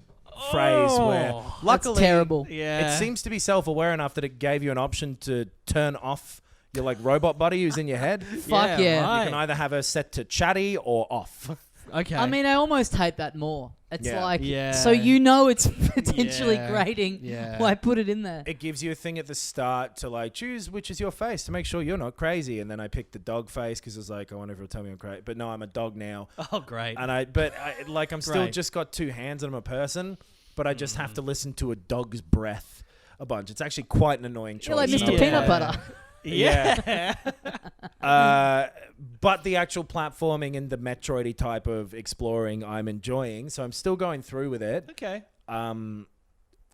Speaker 3: phrase where luckily
Speaker 1: that's terrible.
Speaker 3: It seems to be self-aware enough that it gave you an option to turn off your robot buddy who's in your head.
Speaker 1: Fuck yeah!
Speaker 2: Right.
Speaker 3: You can either have her set to chatty or off.
Speaker 2: Okay.
Speaker 1: I mean, I almost hate that more. It's
Speaker 3: Yeah.
Speaker 1: so it's potentially grating.
Speaker 2: Yeah.
Speaker 1: Why put it in there?
Speaker 3: It gives you a thing at the start to choose which is your face to make sure you're not crazy. And then I picked the dog face because it's I wonder if it'll tell me I'm crazy. But no, I'm a dog now.
Speaker 2: Oh, great.
Speaker 3: And I'm still just got 2 hands and I'm a person, but I just have to listen to a dog's breath a bunch. It's actually quite an annoying choice.
Speaker 1: You're like Mr. Peanut Butter.
Speaker 3: Yeah. But the actual platforming and the Metroid-y type of exploring I'm enjoying, so I'm still going through with it.
Speaker 2: Okay. I want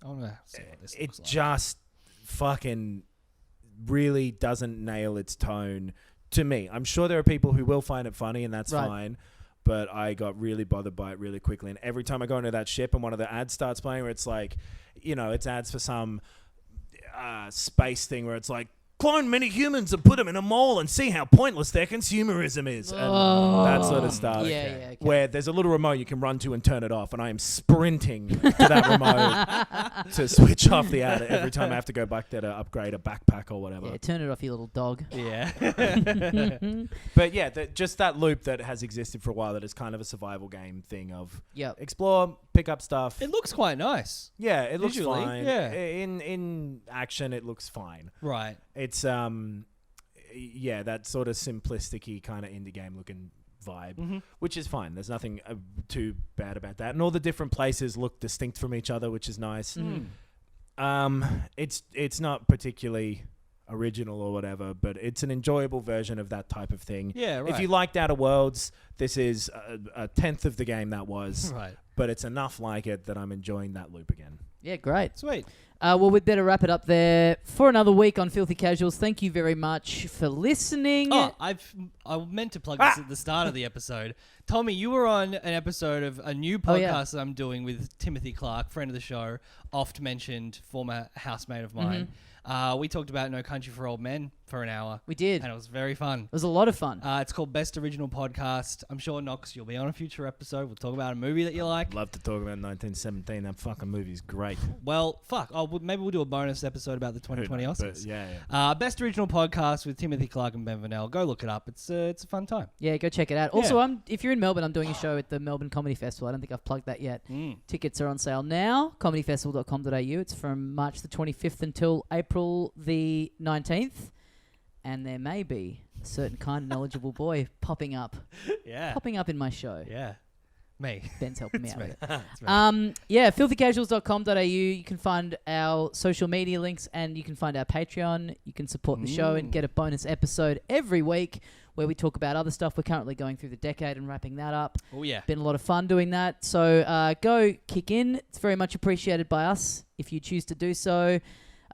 Speaker 2: to see what this looks like.
Speaker 3: Just fucking really doesn't nail its tone to me. I'm sure there are people who will find it funny, and that's fine. But I got really bothered by it really quickly. And every time I go into that ship and one of the ads starts playing where it's it's ads for some space thing where it's clone many humans and put them in a mall and see how pointless their consumerism is. And that sort of stuff.
Speaker 1: Okay.
Speaker 3: Where there's a little remote you can run to and turn it off. And I am sprinting to that remote to switch off the ad every time I have to go back there to upgrade a backpack or whatever.
Speaker 1: Yeah, turn it off, you little dog.
Speaker 2: Yeah.
Speaker 3: But just that loop that has existed for a while that is kind of a survival game thing of explore, pick up stuff.
Speaker 2: It looks quite nice.
Speaker 3: Yeah, it looks
Speaker 2: Visually,
Speaker 3: fine.
Speaker 2: yeah.
Speaker 3: In action, it looks fine.
Speaker 2: Right.
Speaker 3: It's that sort of simplistic-y kind of indie game looking vibe, which is fine. There's nothing too bad about that. And all the different places look distinct from each other, which is nice. It's not particularly original or whatever, but it's an enjoyable version of that type of thing.
Speaker 2: Yeah, right.
Speaker 3: If you liked Outer Worlds, this is a tenth of the game that was.
Speaker 2: Right.
Speaker 3: But it's enough like it that I'm enjoying that loop again.
Speaker 1: Yeah, great.
Speaker 2: Sweet.
Speaker 1: Well, we'd better wrap it up there for another week on Filthy Casuals. Thank you very much for listening.
Speaker 2: Oh, I meant to plug this at the start of the episode. Tommy, you were on an episode of a new podcast that I'm doing with Timothy Clark, friend of the show, oft-mentioned former housemate of mine. We talked about No Country for Old Men for an hour.
Speaker 1: We did.
Speaker 2: And it was very fun.
Speaker 1: It was a lot of fun.
Speaker 2: It's called Best Original Podcast. I'm sure, Knox, you'll be on a future episode. We'll talk about a movie that you like.
Speaker 3: Love to talk about 1917. That fucking movie's great.
Speaker 2: Well, fuck. Maybe we'll do a bonus episode about the 2020 Oscars.
Speaker 3: Yeah.
Speaker 2: Best Original Podcast with Timothy Clark and Ben Vanel. Go look it up. It's a fun time.
Speaker 1: Yeah, go check it out. Also, if you're in Melbourne, I'm doing a show at the Melbourne Comedy Festival. I don't think I've plugged that yet. Tickets are on sale now. comedyfestival.com.au. It's from March the 25th until April the 19th. And there may be a certain kind of knowledgeable boy popping up in my show.
Speaker 2: Yeah. Me.
Speaker 1: Ben's helping me out with it.
Speaker 2: That's
Speaker 1: filthycasuals.com.au. You can find our social media links and you can find our Patreon. You can support the show and get a bonus episode every week where we talk about other stuff. We're currently going through the decade and wrapping that up.
Speaker 2: Oh, yeah.
Speaker 1: Been a lot of fun doing that. So go kick in. It's very much appreciated by us if you choose to do so.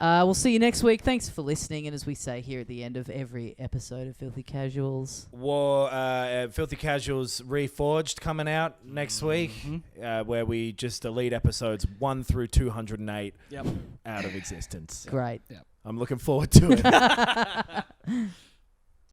Speaker 1: We'll see you next week. Thanks for listening. And as we say here at the end of every episode of Filthy Casuals,
Speaker 3: Filthy Casuals Reforged coming out next week, where we just delete episodes 1 through 208 out of existence.
Speaker 1: Great.
Speaker 3: I'm looking forward to it.